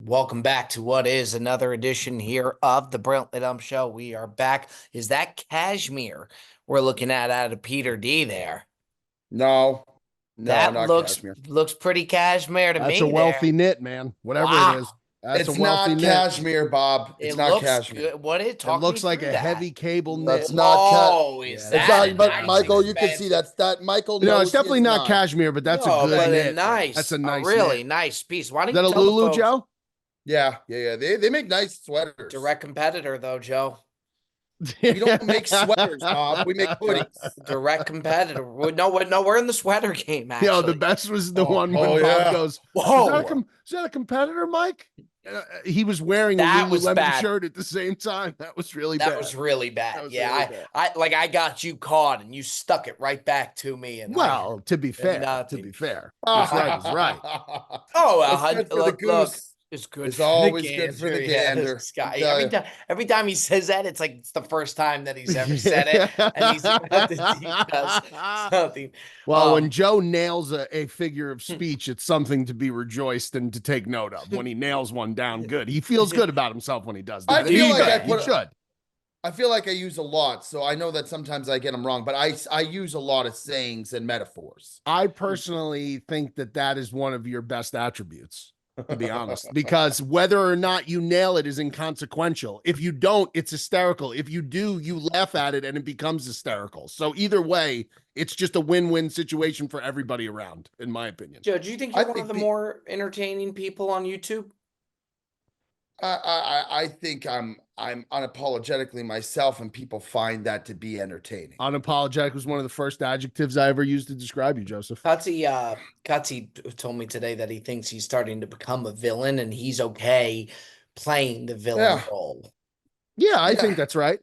Welcome back to what is another edition here of the Brilliant Show. We are back. Is that cashmere we're looking at out of Peter D there? No, That not cashmere. looks pretty cashmere to That's me a wealthy there. knit, man. Whatever Wow. it is. That's It's a wealthy not knit. cashmere, Bob. It It's not looks cashmere. good. What it It talk looks me like through a that. heavy cable knit. That's not Oh, is Yeah, It's that not, a but nice Michael, you can expensive- see that Michael No, knows it's definitely not cashmere, but that's No, a good but knit. a nice, That's a nice really knit. nice piece. Why don't Is that you a tell the Lulu, folks? Joe? Yeah. They make nice sweaters. Direct competitor though, Joe. We don't make sweaters, Bob. We make hoodies. Direct competitor. No, we're in the sweater game, actually. Yo, the best was the one when Bob yeah. goes, Whoa. is that a competitor, Mike? He was wearing That a was Lululemon bad. shirt at the same time. That was really bad. That was really bad. That was Yeah, really bad. I got you caught and you stuck it right back to me. And Well, to be fair, what's right is right. Oh, It's good for the look, goose. it's good. It's for always the good for the Yeah, gander. this guy, every time he says that, it's like it's the first time that he's ever said it, and he does something. Well, when Joe nails a figure of speech, it's something to be rejoiced and to take note of. When he nails one down good, he feels good about himself when he does that. I feel like he should. I feel like I use a lot, so I know that sometimes I get them wrong, but I use a lot of sayings and metaphors. I personally think that is one of your best attributes, to be honest, because whether or not you nail it is inconsequential. If you don't, it's hysterical. If you do, you laugh at it and it becomes hysterical. So either way, it's just a win-win situation for everybody around, in my opinion. Joe, do you think you're one of the more entertaining people on YouTube? I think I'm unapologetically myself, and people find that to be entertaining. Unapologetic was one of the first adjectives I ever used to describe you, Joseph. Cutsy told me today that he thinks he's starting to become a villain and he's okay playing the villain role. Yeah, I think that's right.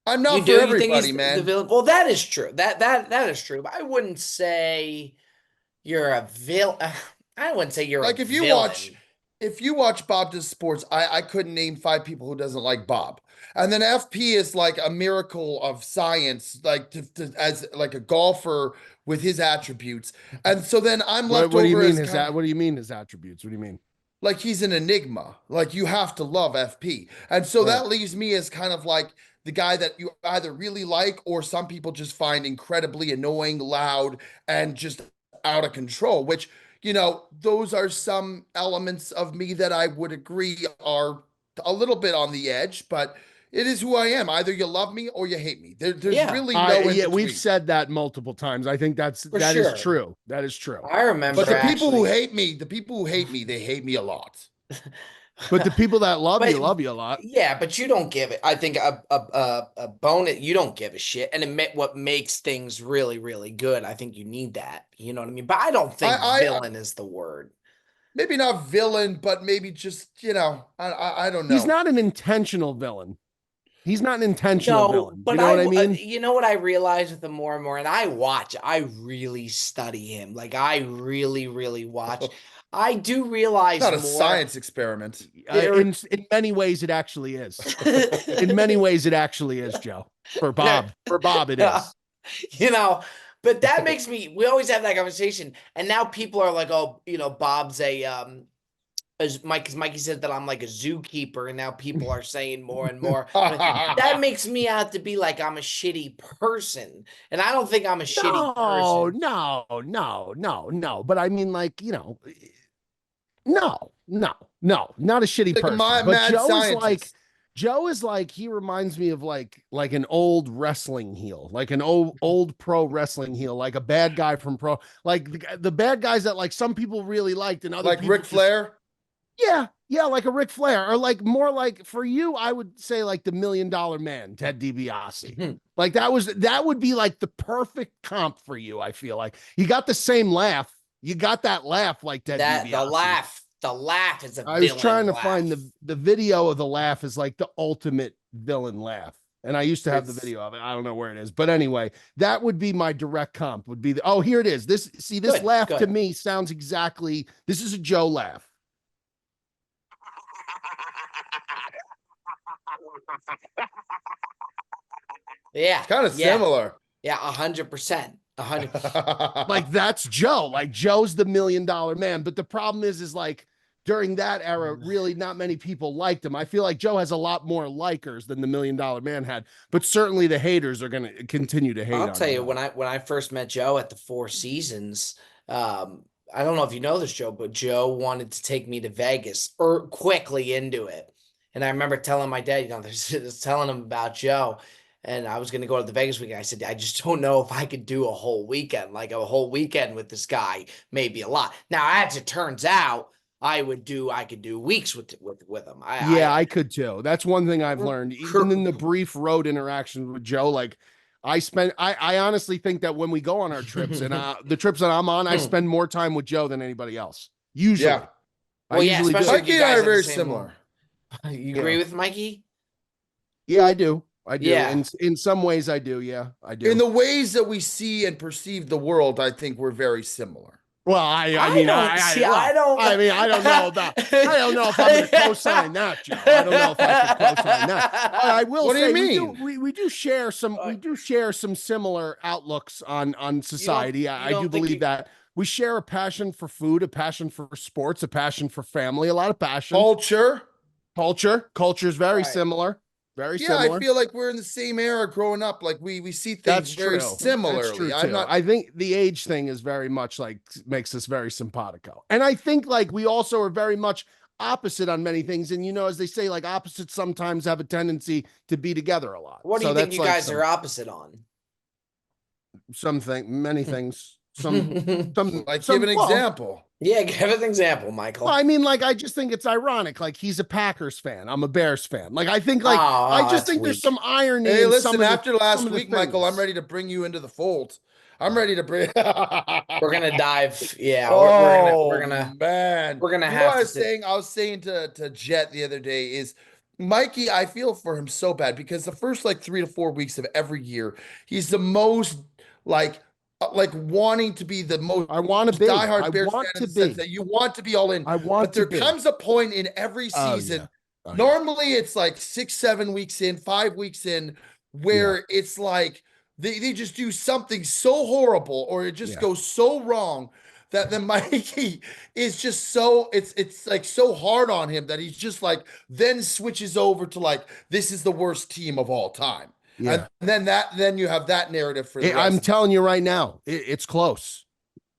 I'm not for everybody, man. Well, that is true. That is true. But I wouldn't say you're a villain. I wouldn't say you're like a if you villain. If you watch Bob Does Sports, I couldn't name 5 people who doesn't like Bob. And then FP is like a miracle of science, like as like a golfer with his attributes. And so then I'm left what do you over mean as what do you mean his attributes? What do you mean? Like he's an enigma. Like you have to love FP. And so that leaves me as kind of like the guy that you either really like or some people just find incredibly annoying, loud, and just out of control, which, you know, those are some elements of me that I would agree are a little bit on the edge, but it is who I am. Either you love me or you hate me. There's really no in we've said that multiple times. I think that is true. That is true. I remember. But the people who hate me, they hate me a lot. But the people that love you a lot. Yeah, but you don't give it. I think a bonus. You don't give a shit, and what makes things really, really good. I think you need that. You know what I mean? But I don't think villain is the word. Maybe not villain, but maybe just I don't know. He's not an intentional villain. He's not an intentional villain. But you know what I mean? You know what I realize with the more and more, and I really study him. Like I really, really watch. I do realize it's not a science experiment. In many ways, it actually is. In many ways, it actually is, Joe. For Bob, it is. You know, but that makes me. We always have that conversation, and now people are like, "Oh, you know, Bob's as Mikey said that I'm like a zookeeper, and now people are saying more and more. That makes me out to be like I'm a shitty person, and I don't think I'm a shitty person. No. But I mean, like, you know, no, not a shitty person. But Joe is like he reminds me of like an old wrestling heel, like an old pro wrestling heel, like a bad guy from pro, like the bad guys that like some people really liked and other like people Ric Flair. Yeah, like a Ric Flair, or like more like for you, I would say like the $1 Million Man, Ted DiBiase. Like that would be like the perfect comp for you. I feel like you got the same laugh. You got that laugh like Ted DiBiase. The laugh is a. I was trying to find the video of the laugh is like the ultimate villain laugh. And I used to have the video of it. I don't know where it is. But anyway, that would be my direct comp would be here it is. This laugh to me sounds exactly. This is a Joe laugh. Yeah, kind of similar. Yeah, 100%. 100%. Like that's Joe. Like Joe's the $1 Million Man. But the problem is like during that era, really not many people liked him. I feel like Joe has a lot more likers than the $1 Million Man had, but certainly the haters are going to continue to hate. I'll tell you, Joe. when I first met Joe at the Four Seasons, I don't know if you know this, Joe, but Joe wanted to take me to Vegas or quickly into it. And I remember telling my dad, telling him about Joe. And I was going to go to the Vegas weekend. I said, I just don't know if I could do a whole weekend, like a whole weekend with this guy, maybe a lot. Now, as it turns out, I could do weeks with him. I could too. That's one thing I've learned, even in the brief road interactions with Joe. Like I honestly think that when we go on our trips and the trips that I'm on, I spend more time with Joe than anybody else. Usually. Yeah. Well, usually especially Mikey and I are very similar. You agree with Mikey? Yeah, I do. Yeah. In some ways I do. Yeah, I do. In the ways that we see and perceive the world, I think we're very similar. Well, I don't know about. I don't know if I'm going to co-sign that, Joe. I don't know if I can co-sign that. But I will say, we do share some similar outlooks on society. I do believe that we share a passion for food, a passion for sports, a passion for family, a lot of passion. Culture is very similar. Very similar. I feel like we're in the same era growing up. Like we see things very similarly. I think the age thing is very much like makes us very simpatico. And I think like we also are very much opposite on many things. And as they say, like opposites sometimes have a tendency to be together a lot. What do you think you guys are opposite on? Many things. Give an example. Yeah, give an example, Michael. Well, I mean, like, I just think it's ironic. Like, he's a Packers fan. I'm a Bears fan. Like, I think, like, I just think there's some irony. Hey, listen, after last week, Michael, I'm ready to bring you into the fold. I'm ready to bring. We're gonna dive. Yeah. We're gonna. Man, we're gonna have. I was saying to Jet the other day is, Mikey, I feel for him so bad because the first like 3 to 4 weeks of every year, he's the most like wanting to be the most diehard Bears fan in the sense that you want to be all in. But there comes a point in every season. Normally it's like 6-7 weeks in, 5 weeks in, where it's like they just do something so horrible or it just goes so wrong that then Mikey is just so it's like so hard on him that he's just like then switches over to like this is the worst team of all time. Yeah. And then you have that narrative for the rest. I'm telling you right now, it's close.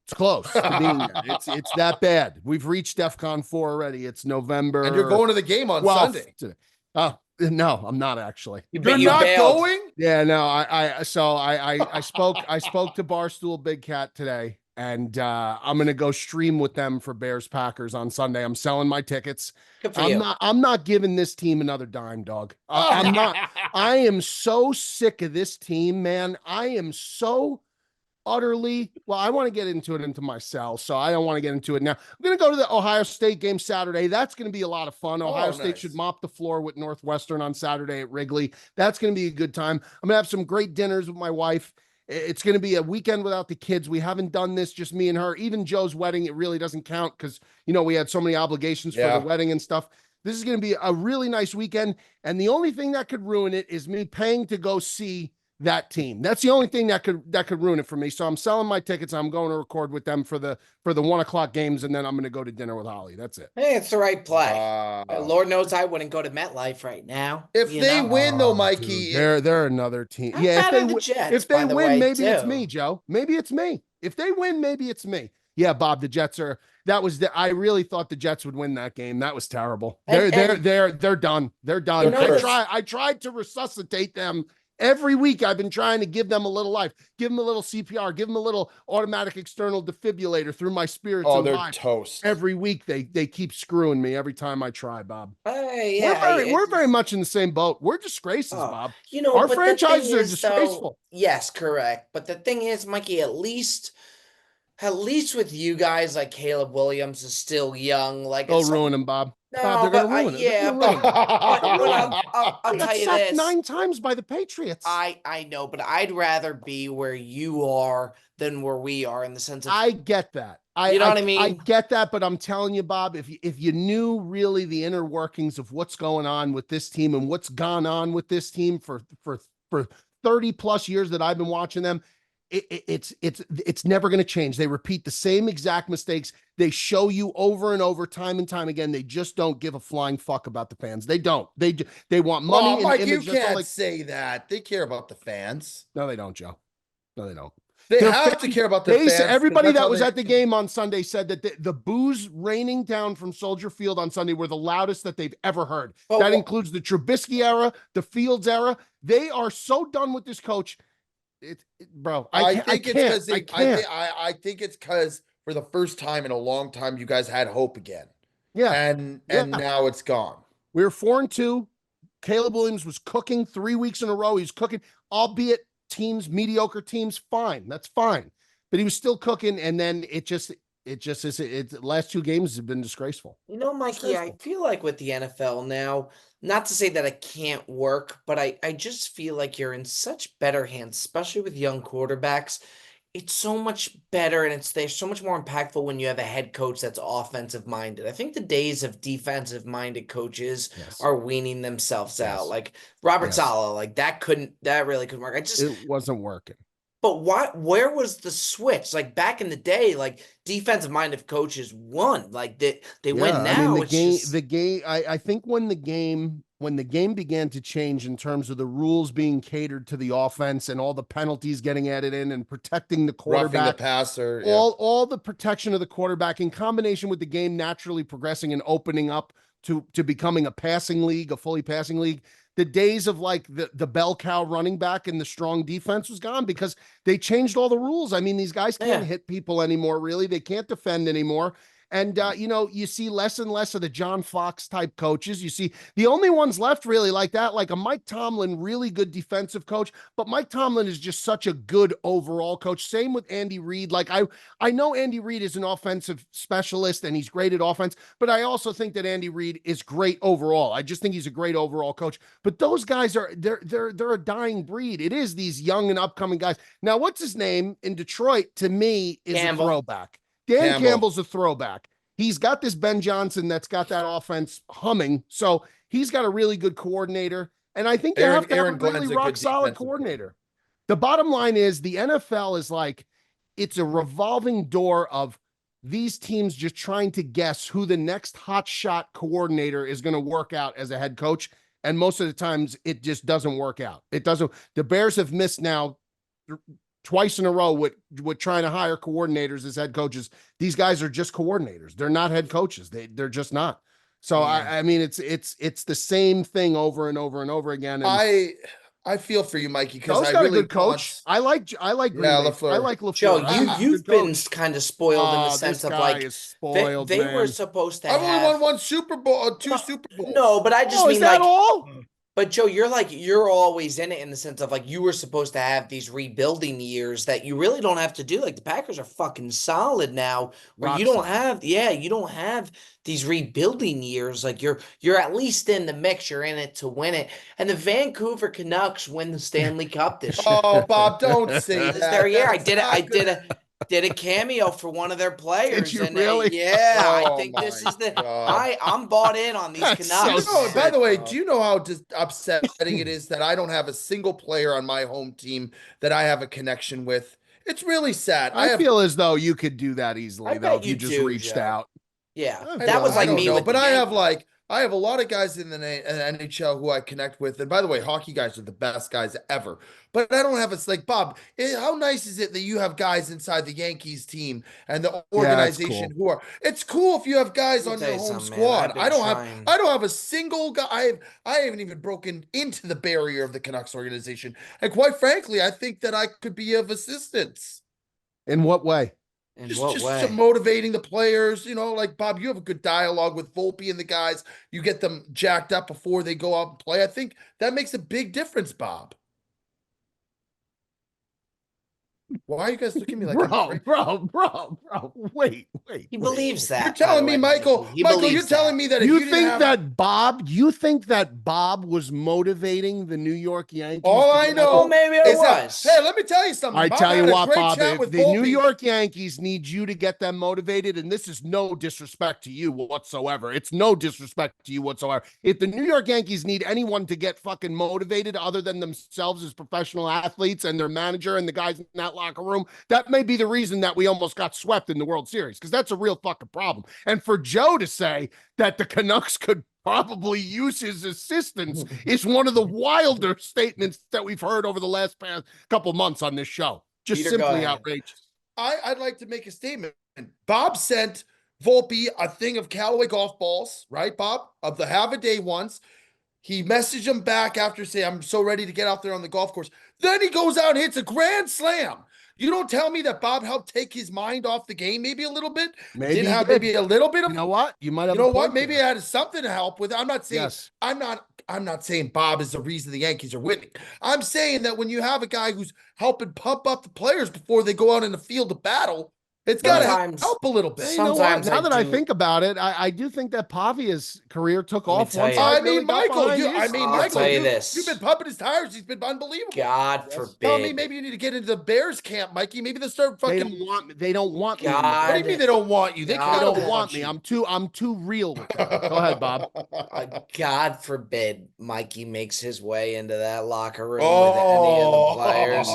It's close. It's that bad. We've reached DEFCON 4 already. It's November. And you're going to the game on Sunday. No, I'm not actually. You're not going? Yeah, no. I spoke to Barstool Big Cat today. And I'm gonna go stream with them for Bears Packers on Sunday. I'm selling my tickets. I'm not giving this team another dime, dog. I'm not. I am so sick of this team, man. I am so utterly. Well, I want to get into myself, so I don't want to get into it now. I'm gonna go to the Ohio State game Saturday. That's gonna be a lot of fun. Ohio State should mop the floor with Northwestern on Saturday at Wrigley. That's gonna be a good time. I'm gonna have some great dinners with my wife. It's going to be a weekend without the kids. We haven't done this, just me and her. Even Joe's wedding, it really doesn't count because, we had so many obligations for the wedding and stuff. This is going to be a really nice weekend. And the only thing that could ruin it is me paying to go see that team. That's the only thing that could ruin it for me. So I'm selling my tickets. I'm going to record with them for the 1 o'clock games. And then I'm going to go to dinner with Holly. That's it. Hey, it's the right play. Lord knows I wouldn't go to MetLife right now. If they win though, Mikey, dude, they're another team. If they win, maybe it's me, Joe. Maybe it's me. If they win, maybe it's me. Yeah, Bob, the Jets are. I really thought the Jets would win that game. That was terrible. They're done. They're done. I tried to resuscitate them. Every week I've been trying to give them a little life, give them a little CPR, give them a little automatic external defibrillator through my spirits. Oh, they're toast. Every week they keep screwing me every time I try, Bob. We're very much in the same boat. We're disgraces, Bob. Our franchises are disgraceful. Yes, correct. But the thing is, Mikey, at least with you guys, like Caleb Williams is still young. Like they'll ruin him, Bob. No, Bob, they're going to ruin it. Yeah, but I'll tell you this: 9 times by the Patriots. I know, but I'd rather be where you are than where we are in the sense of. I get that. You know what I mean? I get that, but I'm telling you, Bob, if you knew really the inner workings of what's going on with this team and what's gone on with this team for 30 plus years that I've been watching them, it's never going to change. They repeat the same exact mistakes. They show you over and over, time and time again. They just don't give a flying fuck about the fans. They don't. They want money and Mike, image. you can't say that. They care about the fans. No, they don't, Joe. No, they don't. They have to care about their fans. Everybody that was at the game on Sunday said that the boos raining down from Soldier Field on Sunday were the loudest that they've ever heard. That includes the Trubisky era, the Fields era. They are so done with this coach. I think it's because for the first time in a long time, you guys had hope again. Yeah. And now it's gone. We were 4-2. Caleb Williams was cooking 3 weeks in a row. He's cooking, albeit mediocre teams, fine. That's fine. But he was still cooking, and then the last 2 games have been disgraceful. You know, Mikey, I feel like with the NFL now, not to say that it can't work, but I just feel like you're in such better hands, especially with young quarterbacks. It's so much better, and they're so much more impactful when you have a head coach that's offensive minded. I think the days of defensive minded coaches are weaning themselves out. Like Robert Saleh, like that really couldn't work. It wasn't working. But where was the switch? Like back in the day, like defensive minded coaches won. Like they win now. I think when the game began to change in terms of the rules being catered to the offense and all the penalties getting added in and protecting the quarterback, roughing the passer, all the protection of the quarterback in combination with the game naturally progressing and opening up to becoming a passing league, a fully passing league. The days of like the bell cow running back and the strong defense was gone because they changed all the rules. I mean, these guys can't hit people anymore, really. They can't defend anymore. And, you see less and less of the John Fox type coaches. You see the only ones left really like that, like a Mike Tomlin, really good defensive coach. But Mike Tomlin is just such a good overall coach. Same with Andy Reid. Like I know Andy Reid is an offensive specialist and he's great at offense, but I also think that Andy Reid is great overall. I just think he's a great overall coach. But those guys they're a dying breed. It is these young and upcoming guys. Now, what's his name in Detroit to me is a throwback. Dan Campbell's a throwback. He's got this Ben Johnson that's got that offense humming. So he's got a really good coordinator. And I think you have to have a really rock solid coordinator. The bottom line is the NFL is like, it's a revolving door of these teams just trying to guess who the next hot shot coordinator is going to work out as a head coach. And most of the times it just doesn't work out. It doesn't. The Bears have missed now twice in a row with trying to hire coordinators as head coaches. These guys are just coordinators. They're not head coaches. They're just not. So I mean, it's the same thing over and over and over again. And I feel for you, Mikey, because I got really a good coach. I like LaFleur. I like LaFleur. Joe, you've been kind of spoiled in the sense of like spoiled, they were supposed to. I've only won 1 Super Bowl, 2 Super Bowls. No, but I just mean is that like all? But Joe, you're always in it in the sense of like you were supposed to have these rebuilding years that you really don't have to do. Like the Packers are fucking solid now, where you don't have these rebuilding years. Like you're at least in the mix. You're in it to win it. And the Vancouver Canucks win the Stanley Cup this year. Oh, Bob, don't say that. This is their year. I did a cameo for one of their players. Did you really? I think this is I'm bought in on these Canucks. So by the way, do you know how just upsetting it is that I don't have a single player on my home team that I have a connection with? It's really sad. I feel as though you could do that easily, though, if you just reached out. Yeah, that was like me. But I have a lot of guys in the NHL who I connect with. And by the way, hockey guys are the best guys ever. But I don't have Bob, how nice is it that you have guys inside the Yankees team and the organization who are, it's cool if you have guys on your home squad. I don't have a single guy. I haven't even broken into the barrier of the Canucks organization. And quite frankly, I think that I could be of assistance. In what way? Just motivating the players, like Bob, you have a good dialogue with Volpe and the guys. You get them jacked up before they go out and play. I think that makes a big difference, Bob. Why are you guys looking at me like bro? Wait. He believes that. You're telling me, Michael, you're telling me that if you think that Bob was motivating the New York Yankees? All I know maybe it was. Hey, let me tell you something. I tell you what, Bob, if the New York Yankees need you to get them motivated, and this is no disrespect to you whatsoever. It's no disrespect to you whatsoever. If the New York Yankees need anyone to get fucking motivated other than themselves as professional athletes and their manager and the guys in that locker room, that may be the reason that we almost got swept in the World Series, because that's a real fucking problem. And for Joe to say that the Canucks could probably use his assistance is one of the wilder statements that we've heard over the last past couple months on this show. Just Peter, simply outrageous. I'd like to make a statement. Bob sent Volpe a thing of Callaway golf balls, right, Bob? Of the have a day ones. He messaged him back after saying, I'm so ready to get out there on the golf course. Then he goes out and hits a grand slam. You don't tell me that Bob helped take his mind off the game maybe a little bit? Maybe a little bit of, you know what? You might have maybe it had something to help with. I'm not saying yes. I'm not saying Bob is the reason the Yankees are winning. I'm saying that when you have a guy who's helping pump up the players before they go out in the field of battle, it's got to help a little bit. You know what? Now that I think about it, I do think that Pavia's career took off once. I mean, Michael, this. You've been pumping his tires. He's been unbelievable. God forbid. Tell me, maybe you need to get into the Bears camp, Mikey. Maybe they'll start fucking. They don't want me. What do you mean they don't want you? They don't want me. I'm too real with them. Go ahead, Bob. God forbid Mikey makes his way into that locker room with any of the players.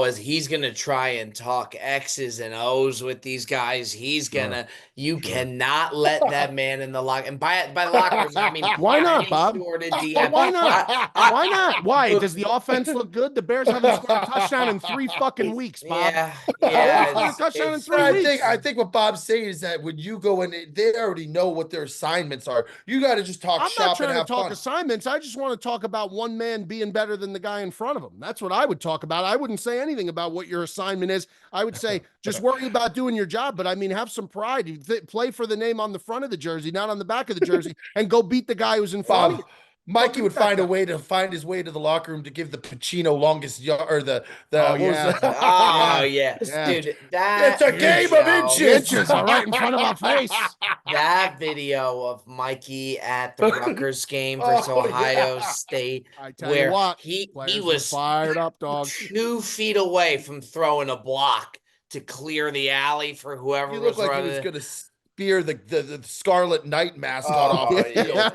As he's gonna try and talk X's and O's with these guys. He's gonna. You cannot let that man in the locker. And by the locker room, I mean why not, Bob? Why not? Why not? Why does the offense look good? The Bears haven't scored a touchdown in 3 fucking weeks, Bob. Yeah. Touchdown in 3 weeks. I think what Bob's saying is that when you go in, they already know what their assignments are. You got to just talk shop and have fun. I'm not trying to talk assignments. I just want to talk about one man being better than the guy in front of him. That's what I would talk about. I wouldn't say anything about what your assignment is. I would say just worry about doing your job. But I mean, have some pride. You play for the name on the front of the jersey, not on the back of the jersey, and go beat the guy who's in front of you. Mikey would find his way to the locker room to give the Pacino longest yard or the yeah. Dude, it's a game of inches right in front of our face. That video of Mikey at the Rutgers game versus Ohio State, where he was fired up, dog, 2 feet away from throwing a block to clear the alley for whoever was running. He was going to spear the Scarlet Knight mascot off the field.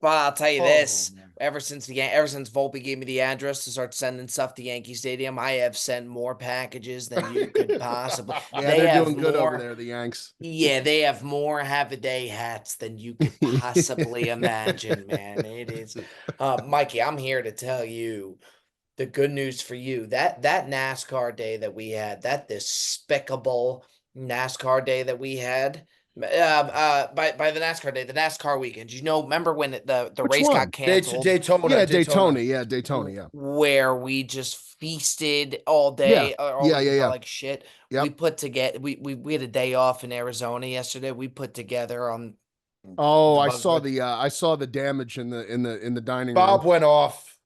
But I'll tell you this: ever since Volpe gave me the address to start sending stuff to Yankee Stadium, I have sent more packages than you could possibly. They're doing good over there, the Yanks. Yeah, they have more have-a-day hats than you could possibly imagine, man. It is, Mikey. I'm here to tell you the good news for you. That NASCAR day that we had, that despicable NASCAR day that we had. By the NASCAR day, the NASCAR weekend. Remember when the race got canceled? Daytona. Where we just feasted all day. Like shit. Yep. We put together. We had a day off in Arizona yesterday. We put together on. I saw the damage in the dining room. Bob went off.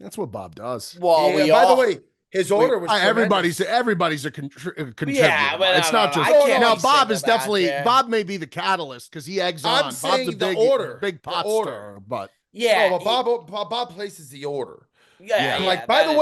That's what Bob does. Well, by the way, his order was everybody's a contributor. Yeah, but it's not just now. Bob is definitely Bob may be the catalyst because he eggs on. I'm saying Bob's a big pot stirrer, but Bob places the order. Yeah. By the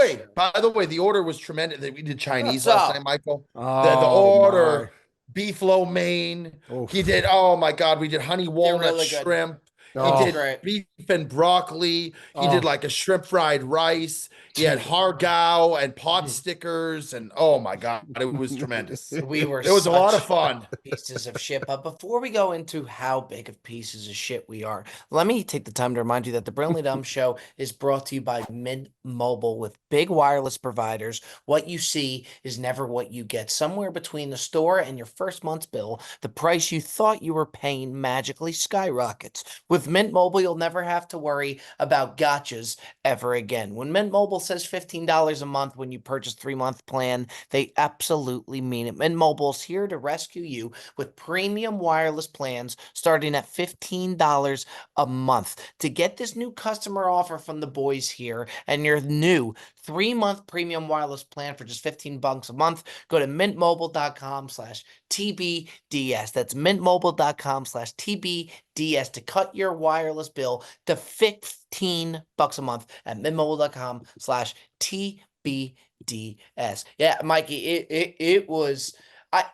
way, the order was tremendous. We did Chinese last night, Michael. The order. Beef lo mein. Oof. He did. Oh my God, we did honey walnut shrimp. He did beef and broccoli. He did like a shrimp fried rice. He had hargao and pot stickers, and oh my God, it was tremendous. It was a lot of fun. Pieces of shit. But before we go into how big of pieces of shit we are, let me take the time to remind you that the Brilliantly Dumb Show is brought to you by Mint Mobile. With big wireless providers, what you see is never what you get. Somewhere between the store and your first month's bill, the price you thought you were paying magically skyrockets. With Mint Mobile, you'll never have to worry about gotchas ever again. When Mint Mobile says $15 a month when you purchase 3-month plan, they absolutely mean it. Mint Mobile's here to rescue you with premium wireless plans starting at $15 a month. To get this new customer offer from the boys here and your new 3-month premium wireless plan for just $15 a month, go to mintmobile.com/TBDS. That's mintmobile.com/TBDS to cut your wireless bill to $15 a month at mintmobile.com/TBDS. Yeah, Mikey, it was, I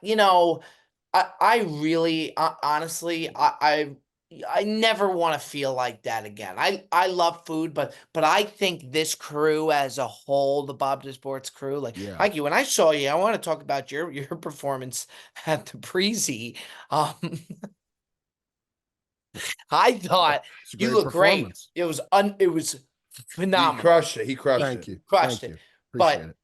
really, honestly, I never want to feel like that again. I love food, but I think this crew as a whole, the Bob to Sports crew, like Yeah. Mikey, when I saw you, I want to talk about your performance at the Breezy. Um, I thought It's a you great looked great. performance. It was He phenomenal. crushed it. He crushed He Thank it. you. crushed Thank it. you. Appreciate But it.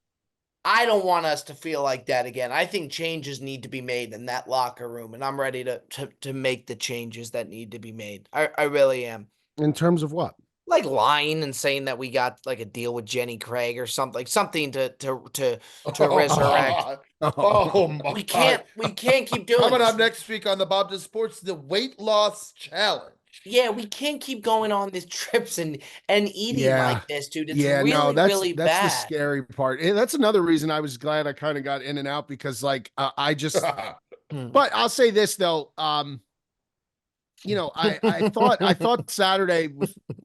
I don't want us to feel like that again. I think changes need to be made in that locker room, and I'm ready to make the changes that need to be made. I really am. In terms of what? Like lying and saying that we got like a deal with Jenny Craig or something, like something to resurrect. Oh We my. can't keep doing Coming this. up next week on the Bob to Sports, the weight loss challenge. Yeah, we can't keep going on these trips and eating Yeah. like this, dude. It's Yeah, no, really, really that's the bad. scary part. And that's another reason I was glad I kind of got in and out because like I just Hmm. but I'll say this though, I thought Saturday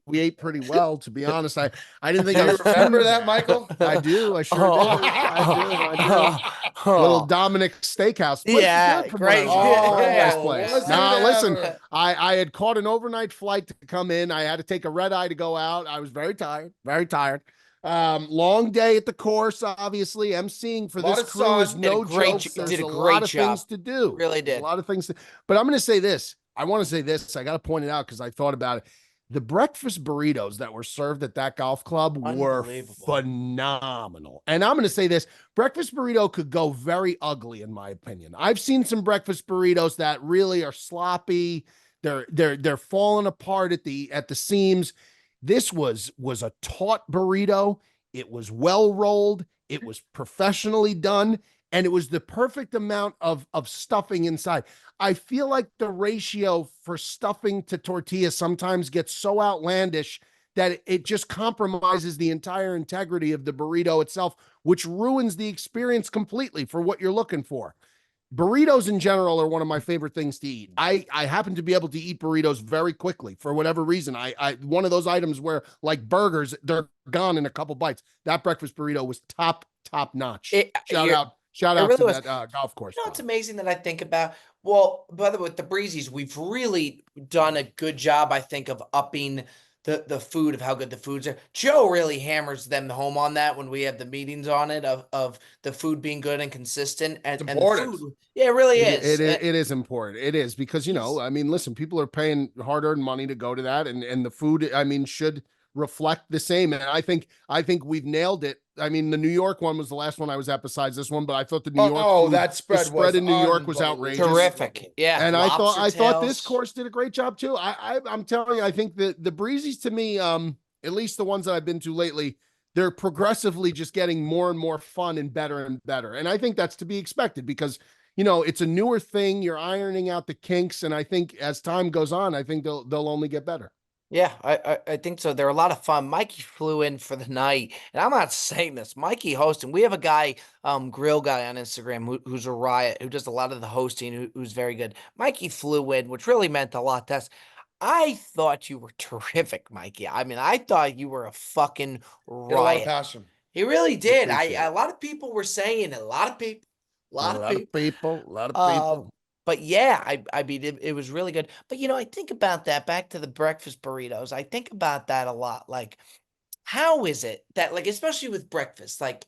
we ate pretty well, to be honest. I didn't think Do I you was remember that, Michael? I do, I sure do. I do. Little Dominic Steakhouse. Place is Yeah, good from what I great. remember. Nice Oh, place. was Now it listen, ever? I had caught an overnight flight to come in. I had to take a red eye to go out. I was very tired, very tired. Long day at the course, obviously. emceeing for A lot this of crew is sun. no joke. Did There's a a lot great of job. things to do. Really There's a did. lot of things to, but I'm going to say this. I want to say this. I got to point it out because I thought about it. The breakfast burritos that were served at that golf club were Unbelievable. phenomenal. And I'm going to say this, breakfast burrito could go very ugly in my opinion. I've seen some breakfast burritos that really are sloppy. They're falling apart at the seams. This was a taut burrito. It was well rolled. It was professionally done, and it was the perfect amount of stuffing inside. I feel like the ratio for stuffing to tortilla sometimes gets so outlandish that it just compromises the entire integrity of the burrito itself, which ruins the experience completely for what you're looking for. Burritos in general are one of my favorite things to eat. I happen to be able to eat burritos very quickly for whatever reason. I one of those items where like burgers, they're gone in a couple bites. That breakfast burrito was top notch. Shout out It really to was. that golf course. You know what's amazing that I think about? Well, by the way, with the Breezies, we've really done a good job, I think, of upping the food, of how good the foods are. Joe really hammers them home on that when we have the meetings on it, of the food being good and consistent, It's and the important. food. Yeah, it really is. It is important. It is because I mean, listen, people are paying hard-earned money to go to that, and the food, I mean, should reflect the same. And I think we've nailed it. I mean, the New York one was the last one I was at besides this one, but I thought the New York food, That the spread spread was in New York was outrageous. Terrific. Yeah, And lobster I thought this tails. course did a great job too. I'm telling you, I think that the breezies to me, at least the ones that I've been to lately, they're progressively just getting more and more fun and better and better. And I think that's to be expected because it's a newer thing. You're ironing out the kinks, and I think as time goes on, I think they'll only get better. Yeah, I think so. They're a lot of fun. Mikey flew in for the night, and I'm not saying this. Mikey hosting. We have a guy, grill guy on Instagram who's a riot, who does a lot of the hosting, who's very good. Mikey flew in, which really meant a lot to us. I thought you were terrific, Mikey. I mean, I thought you were a fucking He had a lot of riot. passion. He really did. Appreciate it. A lot of people were saying it. A lot of people. A lot of people. A lot of people. But yeah, I mean, it was really good. But I think about that, back to the breakfast burritos. I think about that a lot. Like, how is it that, like, especially with breakfast, like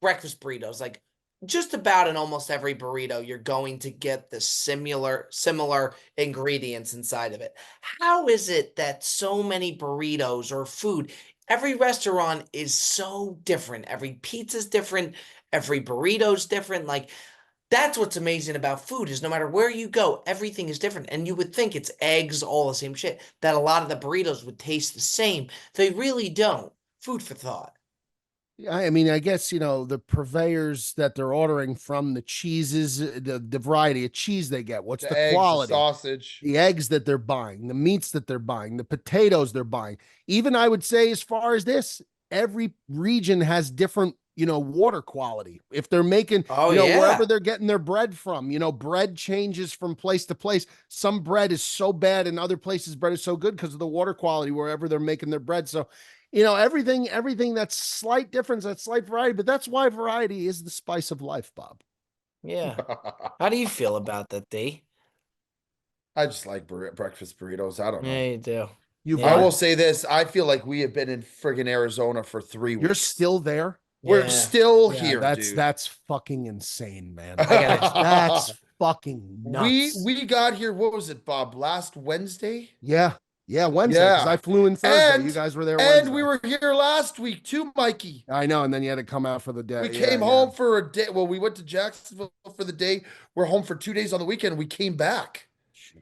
breakfast burritos, like just about in almost every burrito, you're going to get the similar ingredients inside of it. How is it that so many burritos or food, every restaurant is so different? Every pizza's different, every burrito's different. Like, that's what's amazing about food, is no matter where you go, everything is different. And you would think it's eggs, all the same shit, that a lot of the burritos would taste the same. They really don't. Food for thought. Yeah, I mean, I guess the purveyors that they're ordering from, the cheeses, the variety of cheese they get, what's the eggs, quality, the sausage, the eggs that they're buying, the meats that they're buying, the potatoes they're buying. Even I would say, as far as this, every region has different water quality. If they're making, wherever they're getting their bread from, bread changes from place to place. Some bread is so bad, and other places bread is so good because of the water quality wherever they're making their bread. So, everything that's slight difference, that's slight variety, but that's why variety is the spice of life, Bob. Yeah. How do you feel about that, D? I just like breakfast burritos. I don't know. Yeah, you do. I will say this. I feel like we have been in friggin' Arizona for 3 weeks. You're still there? We're still here, dude. That's fucking insane, man. That's fucking nuts. We got here, what was it, Bob? Last Wednesday? Yeah, Wednesday, because I flew in Thursday. You guys were there Wednesday. And we were here last week too, Mikey. I know, and then you had to come out for the day. We came home for a day. Well, we went to Jacksonville for the day. We're home for 2 days on the weekend. We came back.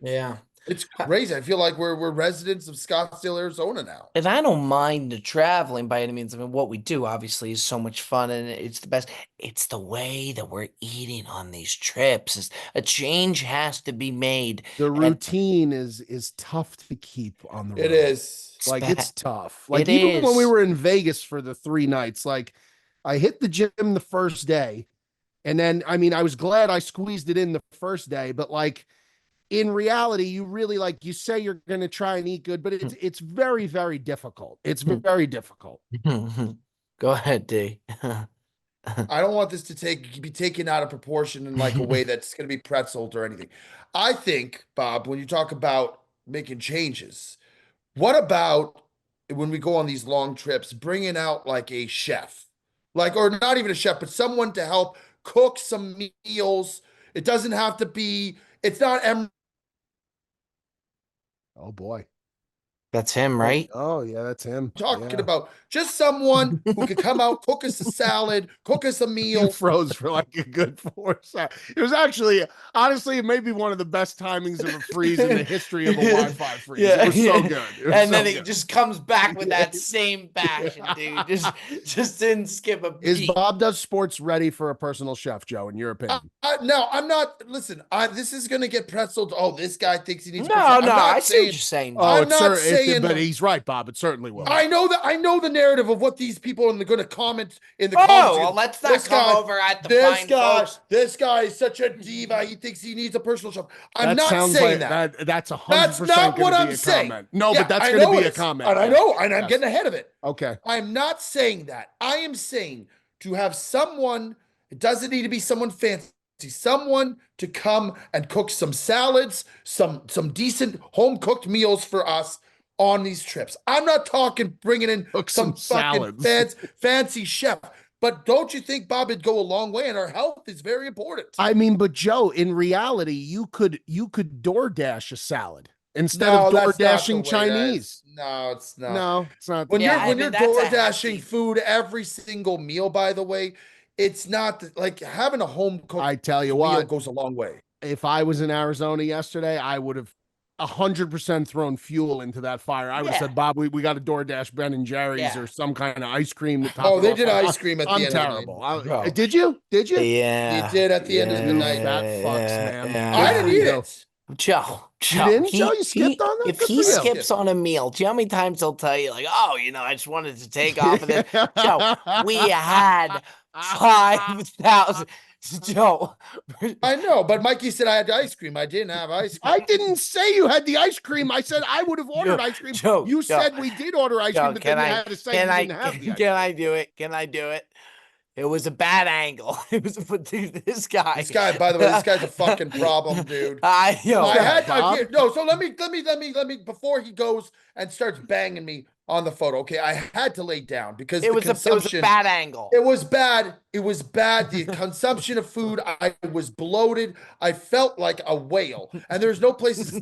Yeah. It's crazy. I feel like we're residents of Scottsdale, Arizona now. And I don't mind the traveling by any means. I mean, what we do obviously is so much fun and it's the best. It's the way that we're eating on these trips. A change has to be made. The routine is tough to keep on the road. It is. Like, it's tough. Like, even when we were in Vegas for the 3 nights, like, I hit the gym the first day. And then, I mean, I was glad I squeezed it in the first day, but like, in reality, you really, like, you say you're going to try and eat good, but it's very, very difficult. It's very difficult. Go ahead, D. I don't want this to be taken out of proportion in like a way that's going to be pretzeled or anything. I think, Bob, when you talk about making changes, what about when we go on these long trips, bringing out like a chef, like, or not even a chef, but someone to help cook some meals. It doesn't have to be, it's not Oh boy. That's him, right? Oh yeah, that's him. Talking about just someone who could come out, cook us a salad, cook us a meal. You froze for like a good 4 seconds. It was actually, honestly, it may be one of the best timings of a freeze in the history of a Wi-Fi freeze. It was so good. And then it just comes back with that same passion, dude. Just didn't skip a beat. Is Bob Does Sports ready for a personal chef, Joe, in your opinion? No, I'm not. Listen, this is going to get pretzeled. Oh, this guy thinks he needs. No, I see what you're saying. Oh, I'm not saying, but he's right, Bob. It certainly will. I know that. I know the narrative of what these people are going to comment in the comments. Well, let's not come over at the fine folks. This guy is such a diva. He thinks he needs a personal chef. I'm not like saying that. That's 100%. That's not what I'm saying. No, but that's going to be a comment. And I know, and I'm getting ahead of it. Okay. I'm not saying that. I am saying to have someone. It doesn't need to be someone fancy. Someone to come and cook some salads, some decent home cooked meals for us on these trips. I'm not talking bringing in some fucking fancy chef, but don't you think, Bob, it'd go a long way, and our health is very important. I mean, but Joe, in reality, you could DoorDash a salad instead of DoorDashing Chinese. No, it's not. No, it's not. When you're DoorDashing food every single meal, by the way, it's not like having a home cooked. I tell you meal what, goes a long way. If I was in Arizona yesterday, I would have 100% thrown fuel into that fire. I would have said, Bob, we got to DoorDash Ben and Jerry's or some kind of ice cream. They did ice cream at the end terrible. of the night. Did you? Yeah. You did at the end of the night. That fucks, man. Yeah. I didn't eat it. Joe, you didn't? Joe, you skipped on that? If he skips on a meal, do you know how many times he'll tell you, like, oh, I just wanted to take off of this? Joe, we had 5,000. Joe. I know, but Mikey said I had ice cream. I didn't have ice cream. I didn't say you had the ice cream. I said I would have ordered ice cream. You said we did order ice cream, but then you had to say you didn't have the ice cream. Can I do it? Can I do it? It was a bad angle. It was this guy. This guy, by the way, this guy's a fucking problem, dude. So let me before he goes and starts banging me on the photo. Okay, I had to lay down because it was a bad angle. It was bad. It was bad. The consumption of food, I was bloated. I felt like a whale, and there's no places.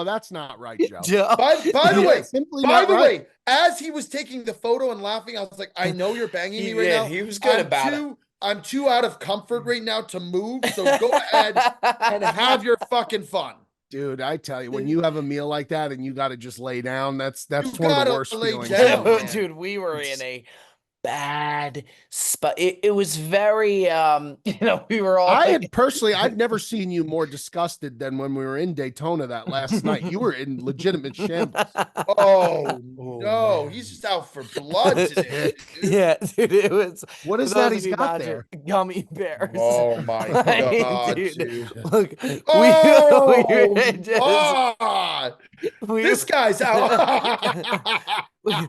That's not right, Joe. By the way, as he was taking the photo and laughing, I was like, I know you're banging me right now. He was good about it. I'm too out of comfort right now to move, so go ahead and have your fucking fun. Dude, I tell you, when you have a meal like that and you got to just lay down, that's one of the worst feelings. Dude, we were in a bad spot. It was very we were all I've never seen you more disgusted than when we were in Daytona that last night. You were in legitimate shambles. Oh no, man. He's just out for blood today, dude. Yeah, dude, it was. What is that he's got there? Gummy bears. Oh my god, dude. Look, this guy's out. Is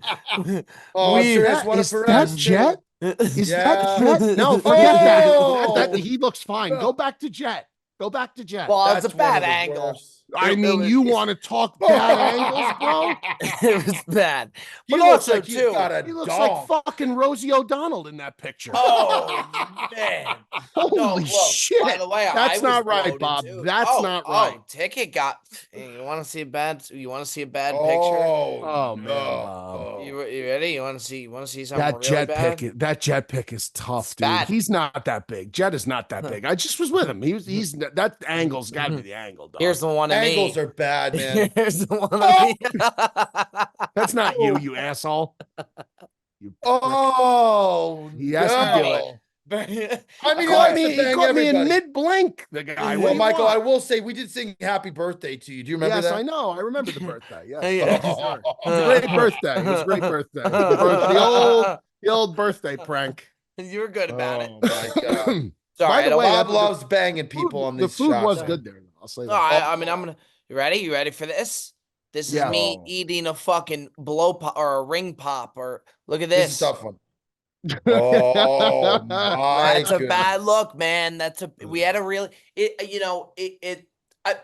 that Jet? Is Yeah. that Jet? No, forget that. Oh! He looks fine. Go back to Jet. Go back to Jet. Well, That's it's a bad one of the angle. worst. I mean, you want to talk bad angles, bro? It was bad. He But looks also, like he's too, got a He looks dog. like fucking Rosie O'Donnell in that picture. oh, man. Holy No, look, shit. by the way, That's I was not right, bloated, Bob. too. That's not right. Ticket got. Hey, you want to see a bad? You want to see a bad picture? Oh, man, no. Bob. You ready? You want to see? Something really bad? That Jet pick is tough, It's dude. bad. He's not that big. Jet is not that big. I just was with him. He's that angle's got to be the angle, dog. Here's the one of Angles me. are bad, man. Here's the one of me. That's not you asshole. You prick. Oh, He has to do it. I mean, He caught me in mid blink. The guy. Well, Michael, I will say we did sing "Happy Birthday" to you. Do you remember yes, that? I know. I remember the birthday. Yes, Yeah. sure. It was a great birthday. It was a great birthday. The old birthday prank. You were good about it. Oh my god! By the way, Bob loves banging people on the these food shots. was good there. I'll say that. No, I mean, I'm gonna. You ready? You ready for this? This is Yeah. me eating a fucking blow pop or a ring pop or look at This is this. a tough one. Oh my! That's a bad look, man. We had a really